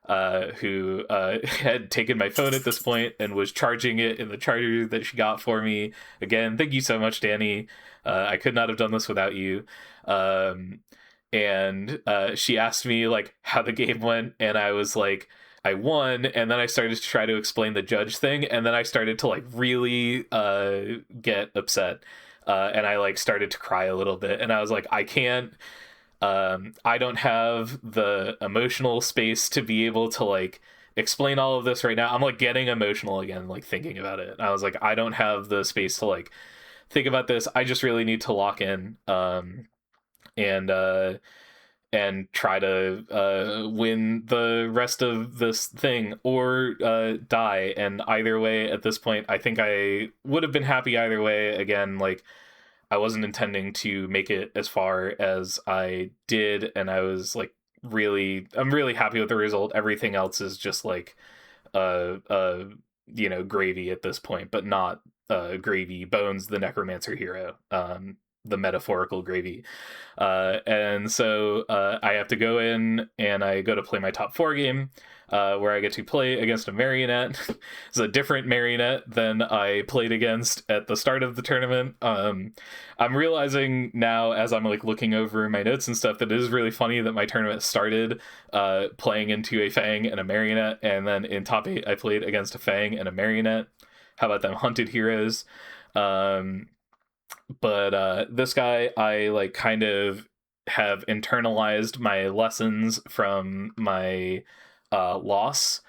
Speaker 1: who had taken my phone at this point and was charging it in the charger that she got for me. Again, thank you so much, Danny. I could not have done this without you. Um, and she asked me like how the game went, and I was like, I won. And then I started to try to explain the judge thing, and then I started to like really get upset. And I like started to cry a little bit, and I was like, I can't, I don't have the emotional space to be able to like explain all of this right now. I'm like getting emotional again, like thinking about it. And I was like, I don't have the space to like think about this. I just really need to lock in, and try to win the rest of this thing, or die. And either way, at this point, I think I would have been happy either way. Again, like I wasn't intending to make it as far as I did, and I was like I'm really happy with the result. Everything else is just like uh gravy at this point, but not gravy bones the necromancer hero, the metaphorical gravy. And so I have to go in, and I go to play my top 4 game, where I get to play against a marionette. It's a different marionette than I played against at the start of the tournament. I'm realizing now, as I'm like looking over my notes and stuff, that it is really funny that my tournament started playing into a Fang and a marionette, and then in top 8 I played against a Fang and a marionette. How about them hunted heroes? But this guy, I like kind of have internalized my lessons from my loss,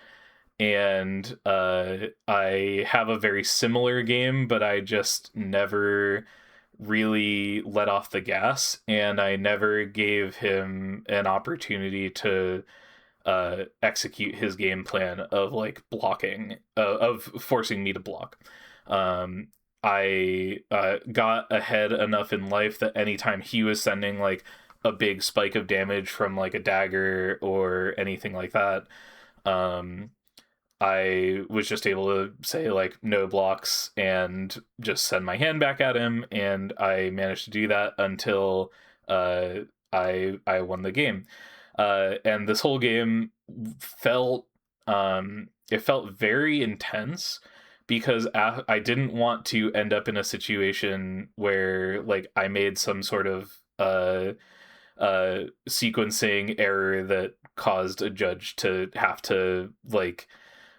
Speaker 1: and I have a very similar game, but I just never really let off the gas, and I never gave him an opportunity to execute his game plan of like blocking, of forcing me to block. um I got ahead enough in life that anytime he was sending like a big spike of damage from like a dagger or anything like that, um I was just able to say like no blocks and just send my hand back at him, and I managed to do that until uh, I won the game. And this whole game felt, it felt very intense, because I didn't want to end up in a situation where like I made some sort of sequencing error that caused a judge to have to like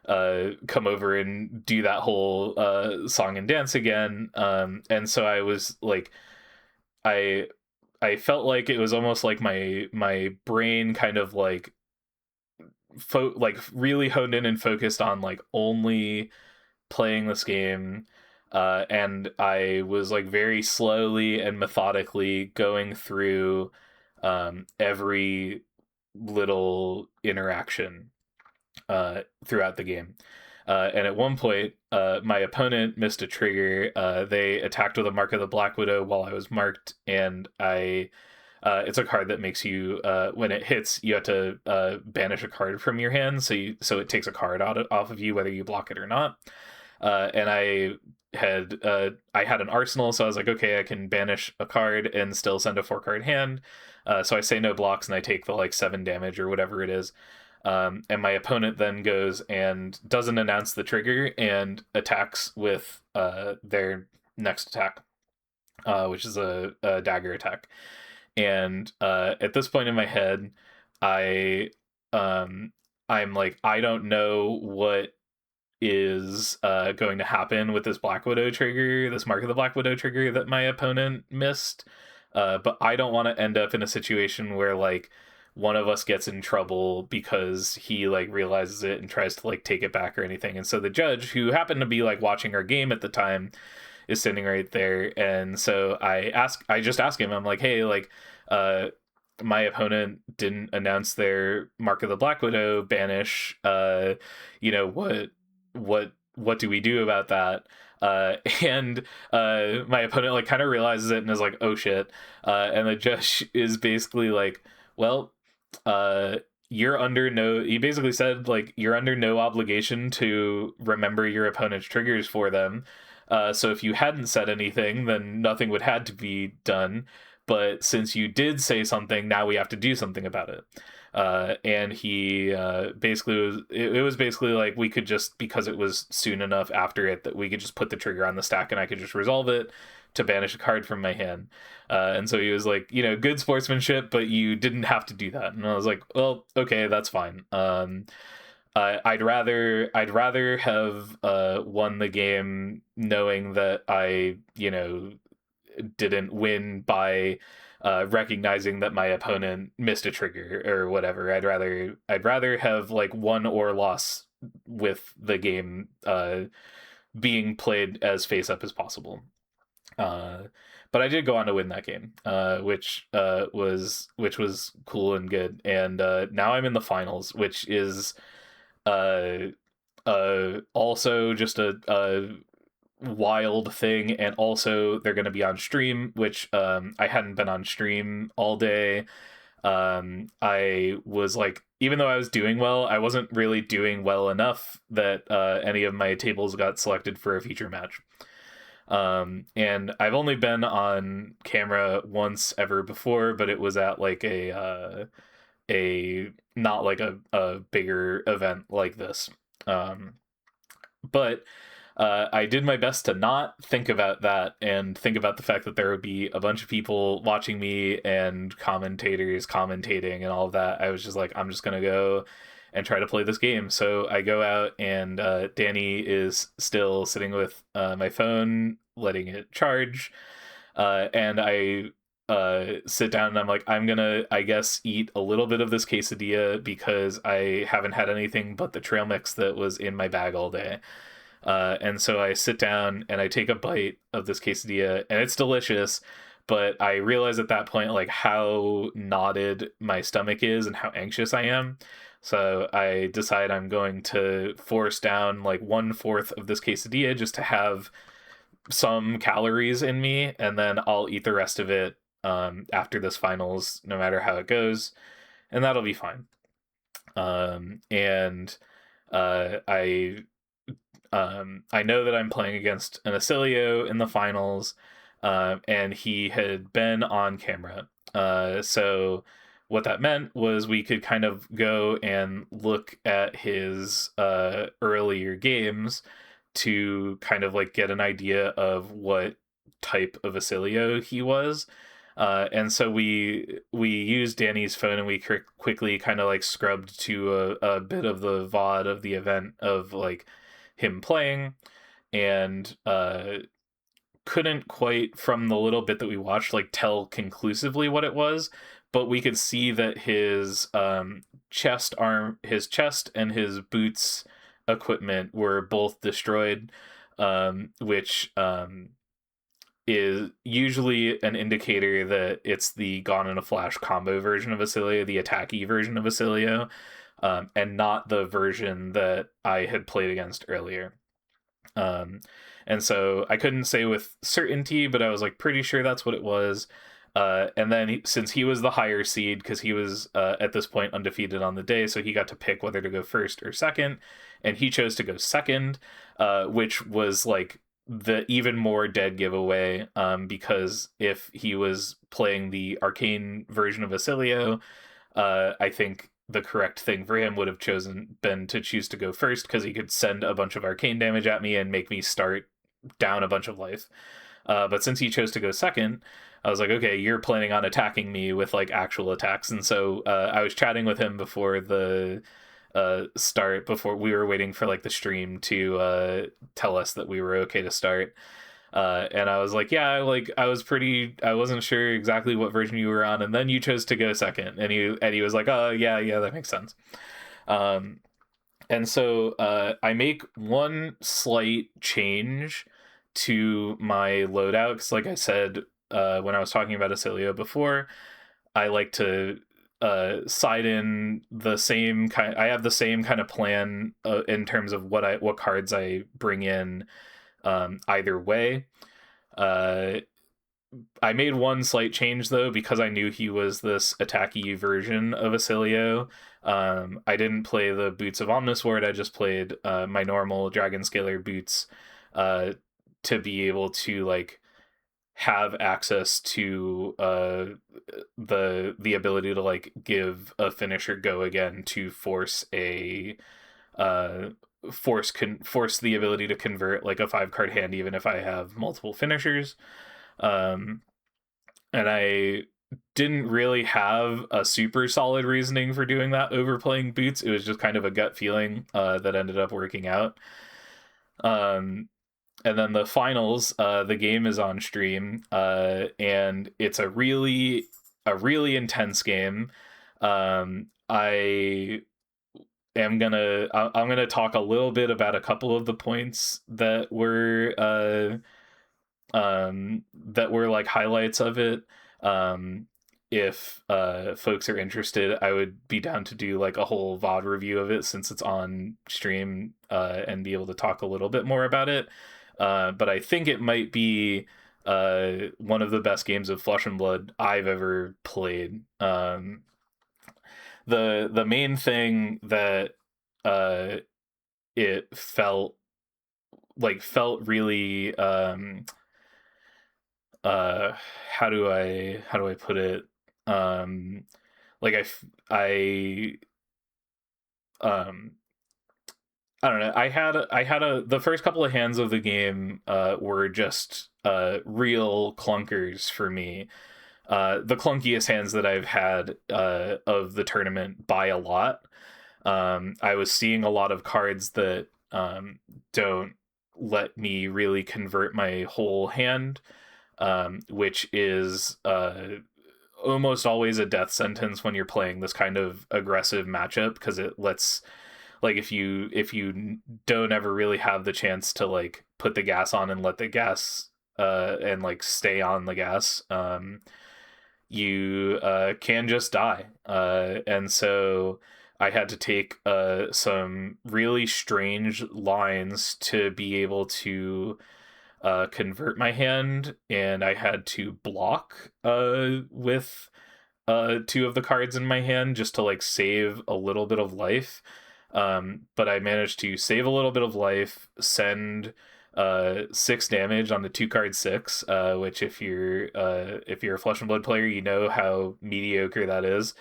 Speaker 1: come over and do that whole song and dance again. And so I was like, I I felt like it was almost like my brain kind of like like really honed in and focused on like only playing this game. And I was like very slowly and methodically going through every little interaction throughout the game. And at one point, my opponent missed a trigger. They attacked with a Mark of the Black Widow while I was marked, and it's a card that makes you, when it hits, you have to banish a card from your hand, so it takes a card off of you whether you block it or not. And I had an arsenal, so I was like, okay, I can banish a card and still send a 4-card hand. So I say no blocks, and I take the like 7 damage or whatever it is. And my opponent then goes and doesn't announce the trigger and attacks with their next attack, which is a dagger attack. And at this point in my head, I I'm like, I don't know what is going to happen with this Black Widow trigger, this Mark of the Black Widow trigger that my opponent missed. But I don't want to end up in a situation where like one of us gets in trouble because he like realizes it and tries to like take it back or anything. And so the judge, who happened to be like watching our game at the time, is sitting right there. And so I just ask him, I'm like, hey, like, my opponent didn't announce their Mark of the Black Widow banish. What do we do about that? And my opponent like kind of realizes it and is like, oh shit. And the judge is basically like, well, uh, you're under no, he basically said like you're under no obligation to remember your opponent's triggers for them. So if you hadn't said anything, then nothing would had to be done. But since you did say something, now we have to do something about it. And he basically it was basically like we could just, because it was soon enough after it, that we could just put the trigger on the stack and I could just resolve it to banish a card from my hand. And so he was like, good sportsmanship, but you didn't have to do that. And I was like, well, okay, that's fine. I'd rather have won the game knowing that I didn't win by recognizing that my opponent missed a trigger or whatever. I'd rather have like won or lost with the game being played as face up as possible. But I did go on to win that game, which was cool and good. And now I'm in the finals, which is also just a wild thing. And also they're going to be on stream, which I hadn't been on stream all day. I was like, even though I was doing well, I wasn't really doing well enough that any of my tables got selected for a feature match. And I've only been on camera once ever before, but it was at like a not like a bigger event like this. But I did my best to not think about that and think about the fact that there would be a bunch of people watching me and commentators commentating and all of that. I was just like, I'm just gonna go and try to play this game. So I go out, and Danny is still sitting with my phone, letting it charge. And I sit down and I'm like, I'm gonna, I guess, eat a little bit of this quesadilla because I haven't had anything but the trail mix that was in my bag all day. And so I sit down and I take a bite of this quesadilla, and it's delicious. But I realize at that point, like, how knotted my stomach is and how anxious I am. So I decide I'm going to force down like 1/4 of this quesadilla just to have some calories in me, and then I'll eat the rest of it after this finals, no matter how it goes, and that'll be fine. And I know that I'm playing against an Acilio in the finals, and he had been on camera. So what that meant was we could kind of go and look at his earlier games to kind of like get an idea of what type of Acilio he was. And so we used Danny's phone, and we quickly kind of like scrubbed to a bit of the VOD of the event of like him playing, and couldn't quite, from the little bit that we watched, like tell conclusively what it was, but we could see that his chest and his boots equipment were both destroyed, which is usually an indicator that it's the Gone in a Flash combo version of Acilio, the attacky version of Acilio, and not the version that I had played against earlier. And so I couldn't say with certainty, but I was like pretty sure that's what it was. And then since he was the higher seed, because he was at this point undefeated on the day, so he got to pick whether to go first or second, and he chose to go second, which was like the even more dead giveaway, because if he was playing the arcane version of Acilio, I think the correct thing for him would have been to choose to go first, because he could send a bunch of arcane damage at me and make me start down a bunch of life. But since he chose to go second, I was like, okay, you're planning on attacking me with like actual attacks. And so I was chatting with him before the start, before we were waiting for like the stream to tell us that we were okay to start. And I was like, yeah, like I wasn't sure exactly what version you were on, and then you chose to go second, and he was like, oh yeah, that makes sense. And so I make one slight change to my loadout, because like I said, when I was talking about Acilio before, I like to side in the same kind. I have the same kind of plan in terms of what cards I bring in either way. I made one slight change though, because I knew he was this attacky version of Acilio. I didn't play the Boots of Omnisword. I just played my normal Dragon Scalar boots to be able to like have access to the ability to like give a finisher go again to force a force the ability to convert like a 5-card hand even if I have multiple finishers. And I didn't really have a super solid reasoning for doing that over playing boots. It was just kind of a gut feeling that ended up working out. And then the finals, the game is on stream, and it's a really intense game. I'm gonna talk a little bit about a couple of the points that were like highlights of it. If folks are interested, I would be down to do like a whole VOD review of it since it's on stream, and be able to talk a little bit more about it. But I think it might be one of the best games of Flesh and Blood I've ever played. The main thing that it felt really how do I put it, like I I don't know. I had the first couple of hands of the game were just real clunkers for me. The clunkiest hands that I've had of the tournament by a lot. I was seeing a lot of cards that don't let me really convert my whole hand, which is almost always a death sentence when you're playing this kind of aggressive matchup, because it lets, like, if you don't ever really have the chance to like put the gas on and let the gas and like stay on the gas, you can just die. And so I had to take some really strange lines to be able to convert my hand, and I had to block with 2 of the cards in my hand just to like save a little bit of life. But I managed to save a little bit of life, send 6 damage on the 2-card 6, which if you're a Flesh and Blood player, you know how mediocre that is,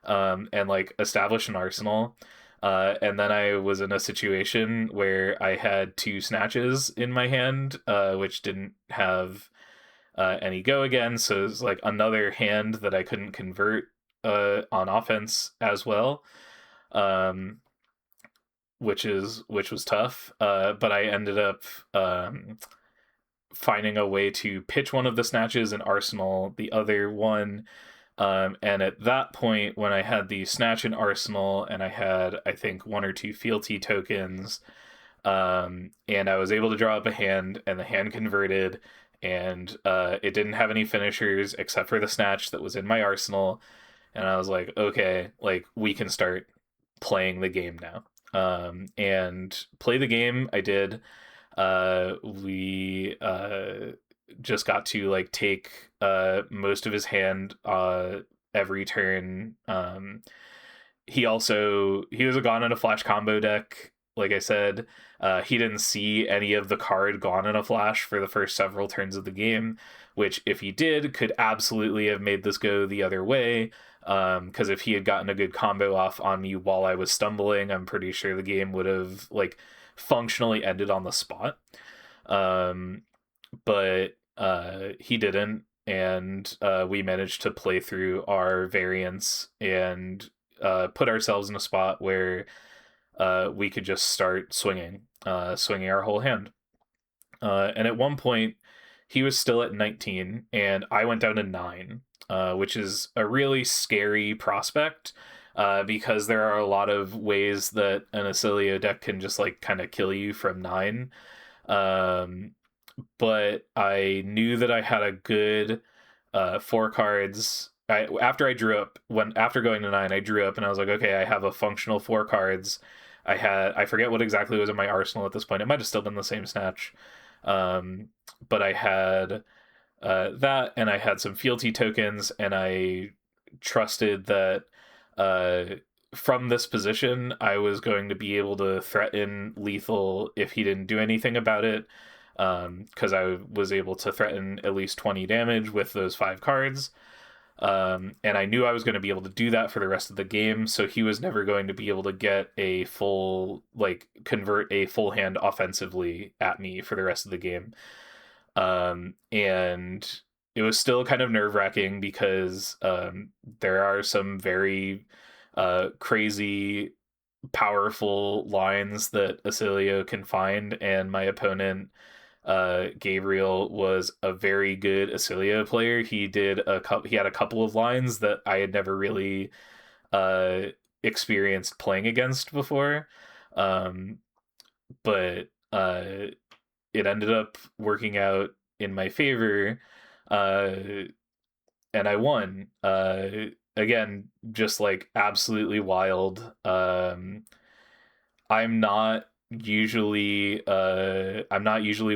Speaker 1: and like establish an arsenal. And then I was in a situation where I had 2 snatches in my hand, which didn't have any go again, so it was like another hand that I couldn't convert on offense as well, which was tough. But I ended up finding a way to pitch one of the snatches and arsenal the other one. And at that point, when I had the snatch and arsenal, and I had, I think, 1 or 2 fealty tokens, and I was able to draw up a hand, and the hand converted, and it didn't have any finishers except for the snatch that was in my arsenal, and I was like, okay, like, we can start playing the game now. And play the game I did. We just got to like take most of his hand every turn. He was a Gone in a Flash combo deck. Like I said, he didn't see any of the card Gone in a Flash for the first several turns of the game, which if he did, could absolutely have made this go the other way. Because if he had gotten a good combo off on me while I was stumbling, I'm pretty sure the game would have like functionally ended on the spot. But he didn't, and we managed to play through our variants and put ourselves in a spot where we could just start swinging our whole hand. And at one point, he was still at 19, and I went down to 9, which is a really scary prospect, because there are a lot of ways that an Acilio deck can just like kind of kill you from 9. but I knew that I had a good four cards. After going to 9, I drew up and I was like, okay, I have a functional four cards. I forget what exactly was in my arsenal at this point. It might have still been the same snatch. But I had that, and I had some fealty tokens, and I trusted that uh, from this position, I was going to be able to threaten lethal if he didn't do anything about it. Because I was able to threaten at least 20 damage with those 5 cards. And I knew I was going to be able to do that for the rest of the game, so he was never going to be able to get a full, like, convert a full hand offensively at me for the rest of the game. And it was still kind of nerve-wracking because there are some very crazy, powerful lines that Acilio can find, and my opponent Gabriel was a very good Acilio player. He had a couple of lines that I had never really uh, experienced playing against before, um, but it ended up working out in my favor, uh, and I won. Again, just like absolutely wild. I'm not usually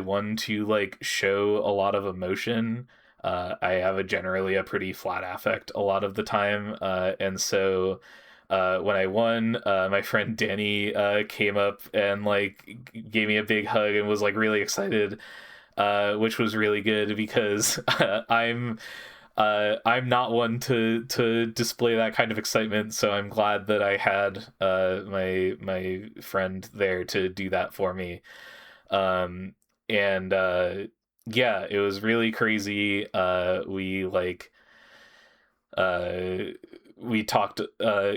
Speaker 1: one to like show a lot of emotion. I have a generally a pretty flat affect a lot of the time, and so when I won, my friend Danny came up and like gave me a big hug and was like really excited, which was really good because I'm not one to display that kind of excitement, so I'm glad that I had my friend there to do that for me. Um, and yeah, it was really crazy. Uh, we talked,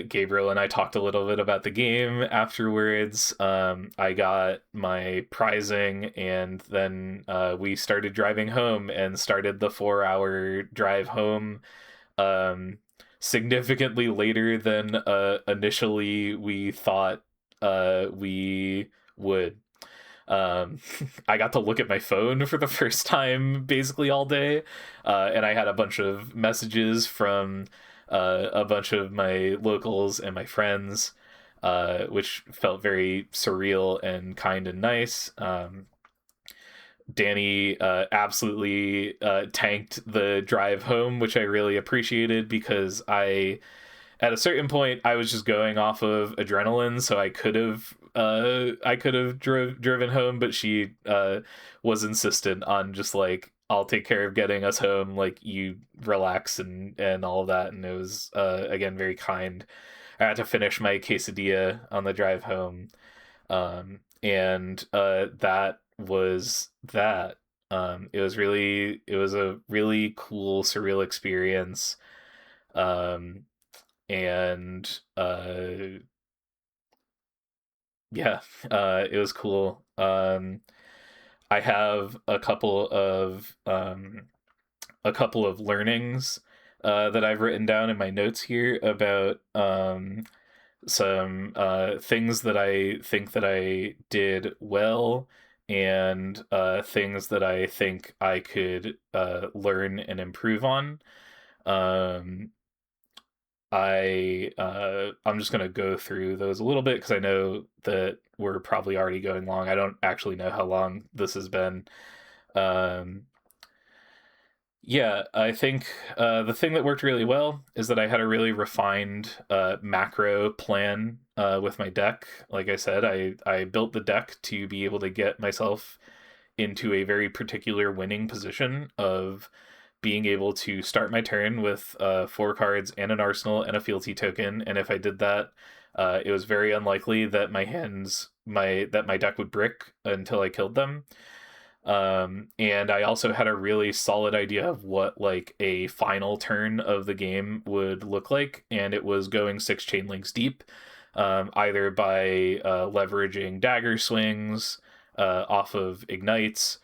Speaker 1: Gabriel and I talked a little bit about the game afterwards. I got my prizing, and then we started driving home and started the 4-hour drive home, um, significantly later than initially we thought we would. Um, I got to look at my phone for the first time basically all day, and I had a bunch of messages from a bunch of my locals and my friends, which felt very surreal and kind and nice. Danny absolutely tanked the drive home, which I really appreciated because at a certain point I was just going off of adrenaline, so I could have driven home, but she was insistent on just like, I'll take care of getting us home, like you relax and all of that, and it was again very kind. I had to finish my quesadilla on the drive home, and that was that. It was a really cool surreal experience, um, and yeah, it was cool. I have a couple of learnings that I've written down in my notes here about some things that I think that I did well, and things that I think I could learn and improve on. Um, I'm just gonna go through those a little bit because I know that we're probably already going long. I don't actually know how long this has been. Um, yeah, I think the thing that worked really well is that I had a really refined macro plan with my deck. Like I said, I built the deck to be able to get myself into a very particular winning position of being able to start my turn with 4 cards and an arsenal and a fealty token. And if I did that, it was very unlikely that my deck would brick until I killed them. And I also had a really solid idea of what like a final turn of the game would look like, and it was going 6 chain links deep, either by leveraging dagger swings off of ignites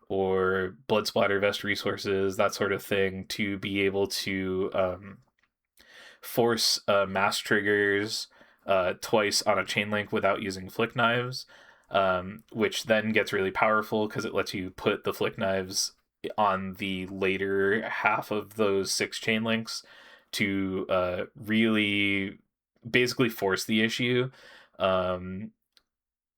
Speaker 1: or blood splatter vest resources, that sort of thing, to be able to force mass triggers twice on a chain link without using flick knives. which then gets really powerful because it lets you put the flick knives on the later half of those 6 chain links to really basically force the issue,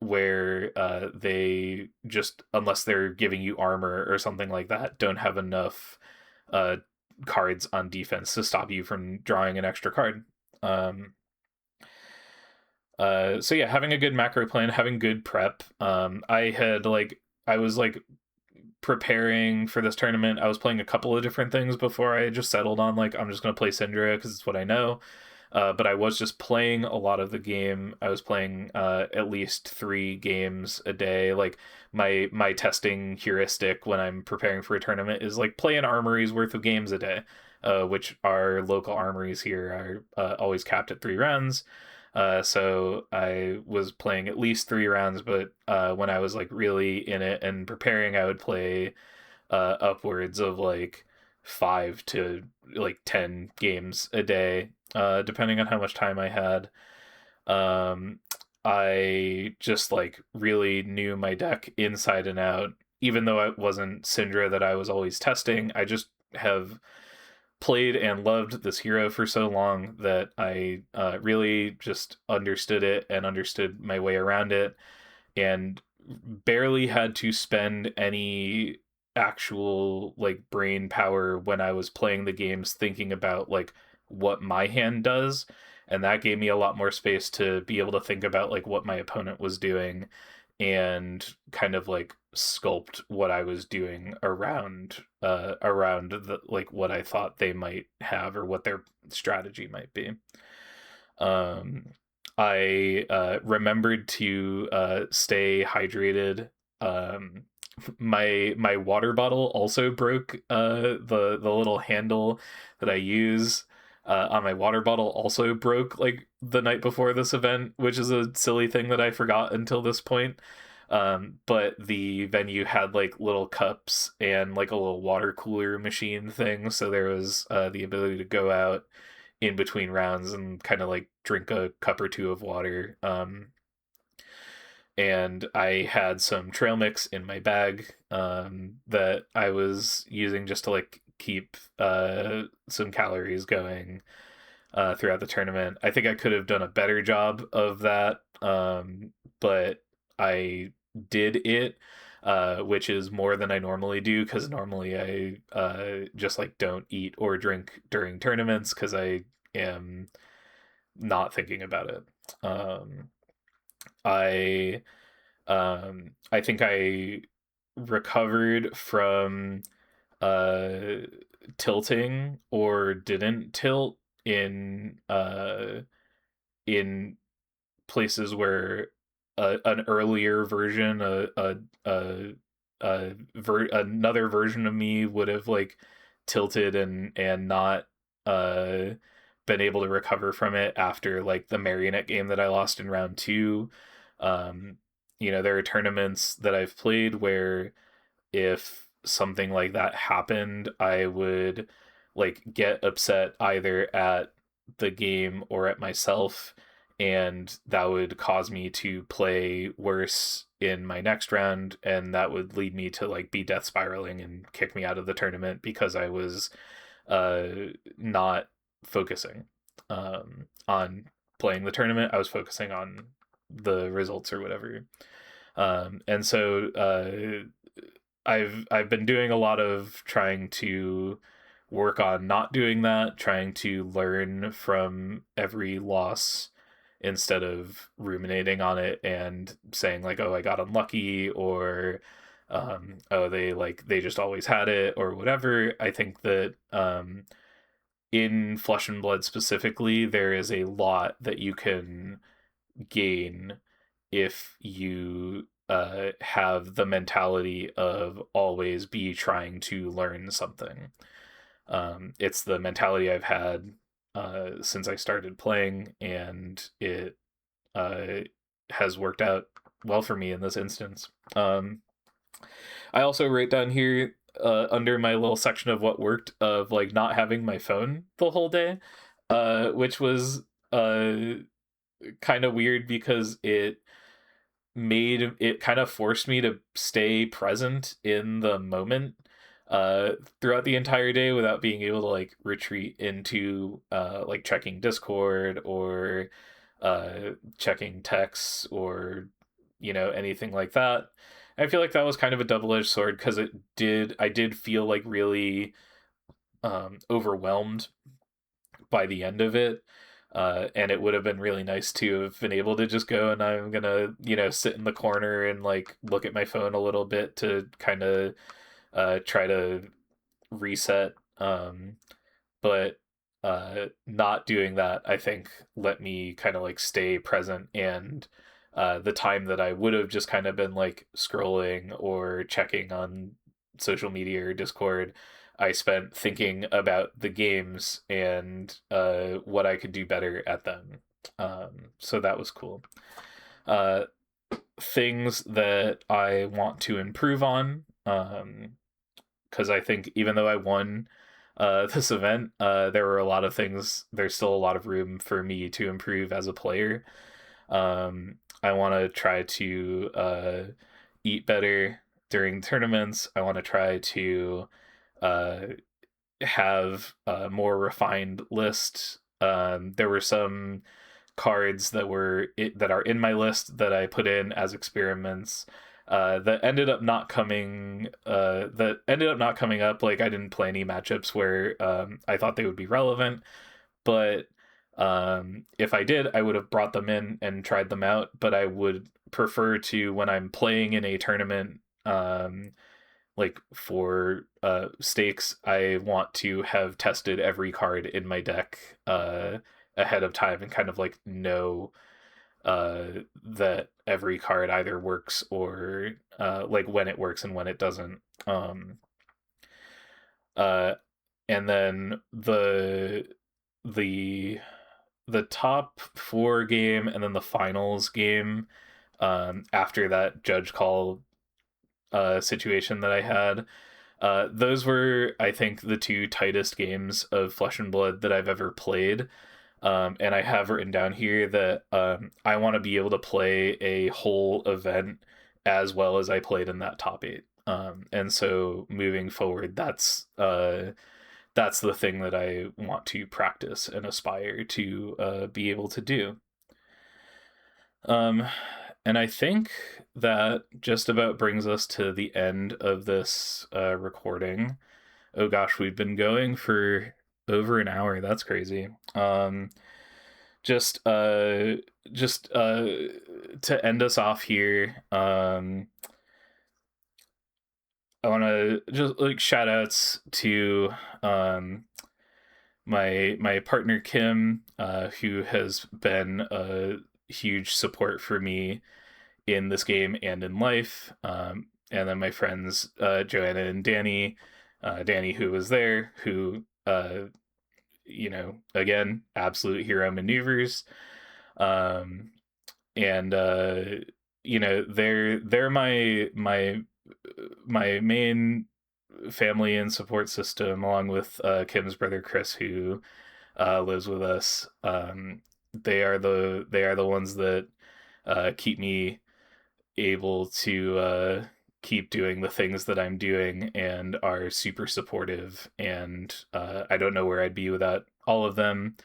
Speaker 1: where they just, unless they're giving you armor or something like that, don't have enough uh, cards on defense to stop you from drawing an extra card. So yeah, having a good macro plan, having good prep. I was like preparing for this tournament. I was playing a couple of different things before I just settled on like I'm just gonna play Syndra because it's what I know. But I was just playing a lot of the game. I was playing at least 3 games a day. Like my testing heuristic when I'm preparing for a tournament is like play an armory's worth of games a day, which our local armories here are always capped at 3 rounds. So I was playing at least 3 rounds, but when I was like really in it and preparing, I would play upwards of like 5 to like 10 games a day, depending on how much time I had. I just like really knew my deck inside and out. Even though it wasn't Syndra that I was always testing, I just have played and loved this hero for so long that I really just understood it and understood my way around it, and barely had to spend any actual like brain power when I was playing the games thinking about like what my hand does, and that gave me a lot more space to be able to think about like what my opponent was doing and kind of like sculpt what I was doing around the like what I thought they might have or what their strategy might be. Um, I remembered to stay hydrated. Um, my water bottle also broke. The little handle that I use on my water bottle also broke like the night before this event, which is a silly thing that I forgot until this point. But the venue had like little cups and like a little water cooler machine thing, so there was the ability to go out in between rounds and kind of like drink a cup or two of water. And I had some trail mix in my bag that I was using just to like keep some calories going throughout the tournament. I think I could have done a better job of that, but I did it, which is more than I normally do because normally I just like don't eat or drink during tournaments because I am not thinking about it. Um, I think I recovered from uh tilting or didn't tilt in places where an earlier version another version of me would have like tilted and not uh been able to recover from it after like the marionette game that I lost in round 2. um there are tournaments that I've played where if something like that happened, I would like get upset either at the game or at myself, and that would cause me to play worse in my next round, and that would lead me to like be death spiraling and kick me out of the tournament because I was uh not focusing on playing the tournament. I was focusing on the results or whatever. And so I've been doing a lot of trying to work on not doing that, trying to learn from every loss instead of ruminating on it and saying like, oh, I got unlucky, or oh, they just always had it or whatever. I think that in Flesh and Blood specifically, there is a lot that you can gain if you have the mentality of always be trying to learn something. It's the mentality I've had since I started playing, and it uh, has worked out well for me in this instance. I also write down here under my little section of what worked of like not having my phone the whole day, which was kind of weird because it made it kind of forced me to stay present in the moment throughout the entire day without being able to like retreat into like checking Discord or checking texts or anything like that. I feel like that was kind of a double-edged sword because I did feel like really overwhelmed by the end of it. And it would have been really nice to have been able to just go and I'm gonna, sit in the corner and like look at my phone a little bit to kind of try to reset. But not doing that, I think, let me kind of like stay present. And the time that I would have just kind of been like scrolling or checking on social media or Discord, I spent thinking about the games and what I could do better at them. So that was cool. Things that I want to improve on, because I think even though I won this event, there were a lot of things. There's still a lot of room for me to improve as a player. I want to try to eat better during tournaments. I want to try to uh, have a more refined list. There were some cards that are in my list that I put in as experiments that ended up not coming up. Like I didn't play any matchups where I thought they would be relevant, but if I did, I would have brought them in and tried them out. But I would prefer to, when I'm playing in a tournament, like for stakes, I want to have tested every card in my deck ahead of time and kind of like know that every card either works or like when it works and when it doesn't. Uh, and then the the top four game and then the finals game after that judge call situation that I had. Those were, I think, the two tightest games of Flesh and Blood that I've ever played. And I have written down here that I want to be able to play a whole event as well as I played in that top eight. And so moving forward, that's the thing that I want to practice and aspire to be able to do. And I think that just about brings us to the end of this recording. Oh gosh, we've been going for over an hour. That's crazy. Just to end us off here, I want to just like shout outs to my partner Kim, who has been a huge support for me in this game and in life. And then my friends Joanna and Danny, Danny who was there, who again, absolute hero maneuvers. And they're my main family and support system, along with Kim's brother Chris, who lives with us. They are the ones that keep me able to keep doing the things that I'm doing and are super supportive. And I don't know where I'd be without all of them.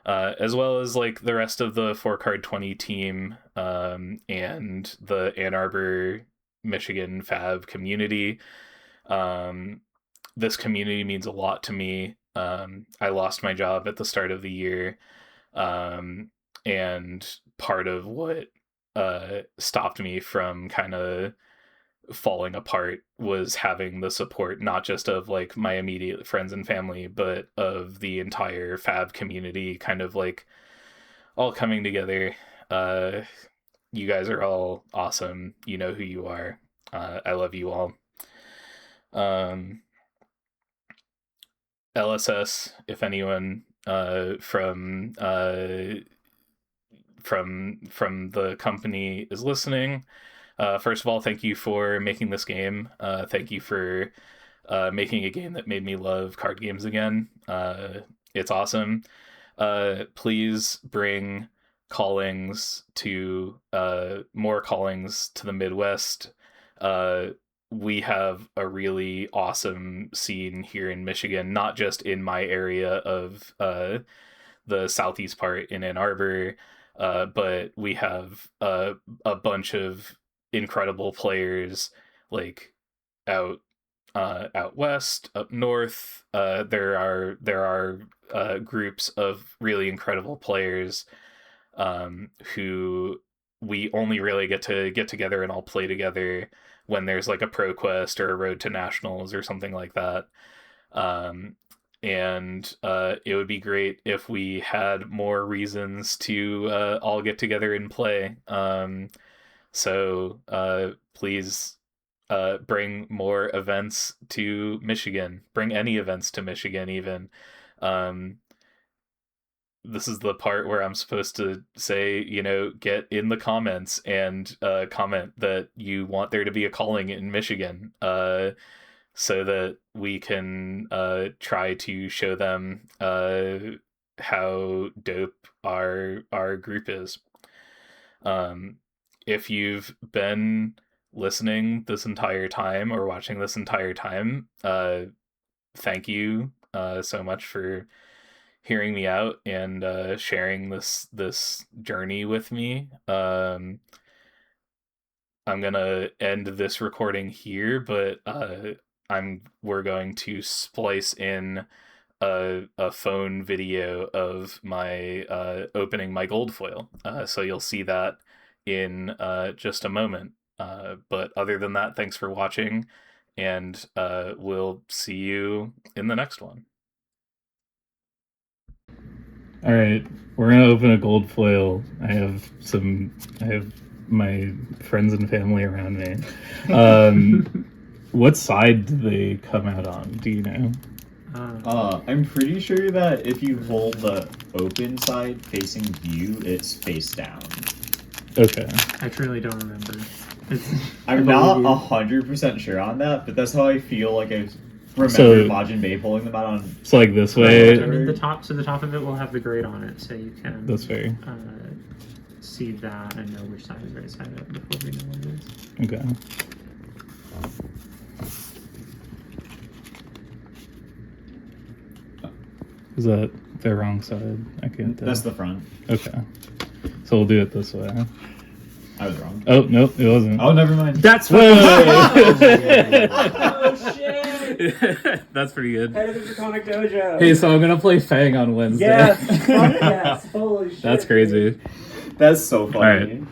Speaker 1: As well as like the rest of the 4Card 20 team and the Ann Arbor, Michigan Fab community. This community means a lot to me. I lost my job at the start of the year, and part of what stopped me from kind of falling apart was having the support not just of like my immediate friends and family, but of the entire Fab community kind of like all coming together. You guys are all awesome. You know who you are. I love you all. LSS, if anyone from the company is listening, first of all, thank you for making this game. Thank you for making a game that made me love card games again. It's awesome. Please bring callings to more callings to the Midwest. We have a really awesome scene here in Michigan, not just in my area of the southeast part in Ann Arbor, but we have a bunch of incredible players like out out west, up north. There are groups of really incredible players who we only really get together and all play together when there's like a pro quest or a road to nationals or something like that. um, and it would be great if we had more reasons to all get together and play. So please bring more events to Michigan. Bring any events to Michigan, even. Um, this is the part where I'm supposed to say, get in the comments and comment that you want there to be a calling in Michigan, so that we can try to show them how dope our group is. If you've been listening this entire time or watching this entire time, thank you so much for hearing me out and sharing this journey with me. I'm gonna end this recording here, but we're going to splice in a phone video of my opening my gold foil. So you'll see that in just a moment. But other than that, thanks for watching, and we'll see you in the next one. All right, we're gonna open a gold foil. I have my friends and family around me. What side do they come out on? Do you know?
Speaker 2: I'm pretty sure that if you hold the open side facing you, it's face down.
Speaker 1: Okay.
Speaker 3: I truly don't remember.
Speaker 2: I'm not 100% sure on that, but that's how I feel like I remember Majin Bay pulling them out on.
Speaker 1: So like this way.
Speaker 3: I mean, the top of it will have the grade on it, so you can.
Speaker 1: That's fair.
Speaker 3: See that and know which side is right side up before we know what it is.
Speaker 1: Okay. Is that the wrong side? I can't tell.
Speaker 2: That's the front.
Speaker 1: Okay. So we'll do it this way.
Speaker 2: I was wrong.
Speaker 1: Oh, nope, it wasn't.
Speaker 2: Oh, never mind.
Speaker 3: That's
Speaker 1: what.
Speaker 3: Oh, shit!
Speaker 1: That's pretty good.
Speaker 3: Head of the Draconic Dojo.
Speaker 1: Hey, so I'm gonna play Fang on Wednesday.
Speaker 3: Yes! Yes! Holy shit.
Speaker 1: That's crazy.
Speaker 2: That's so funny.
Speaker 1: All right.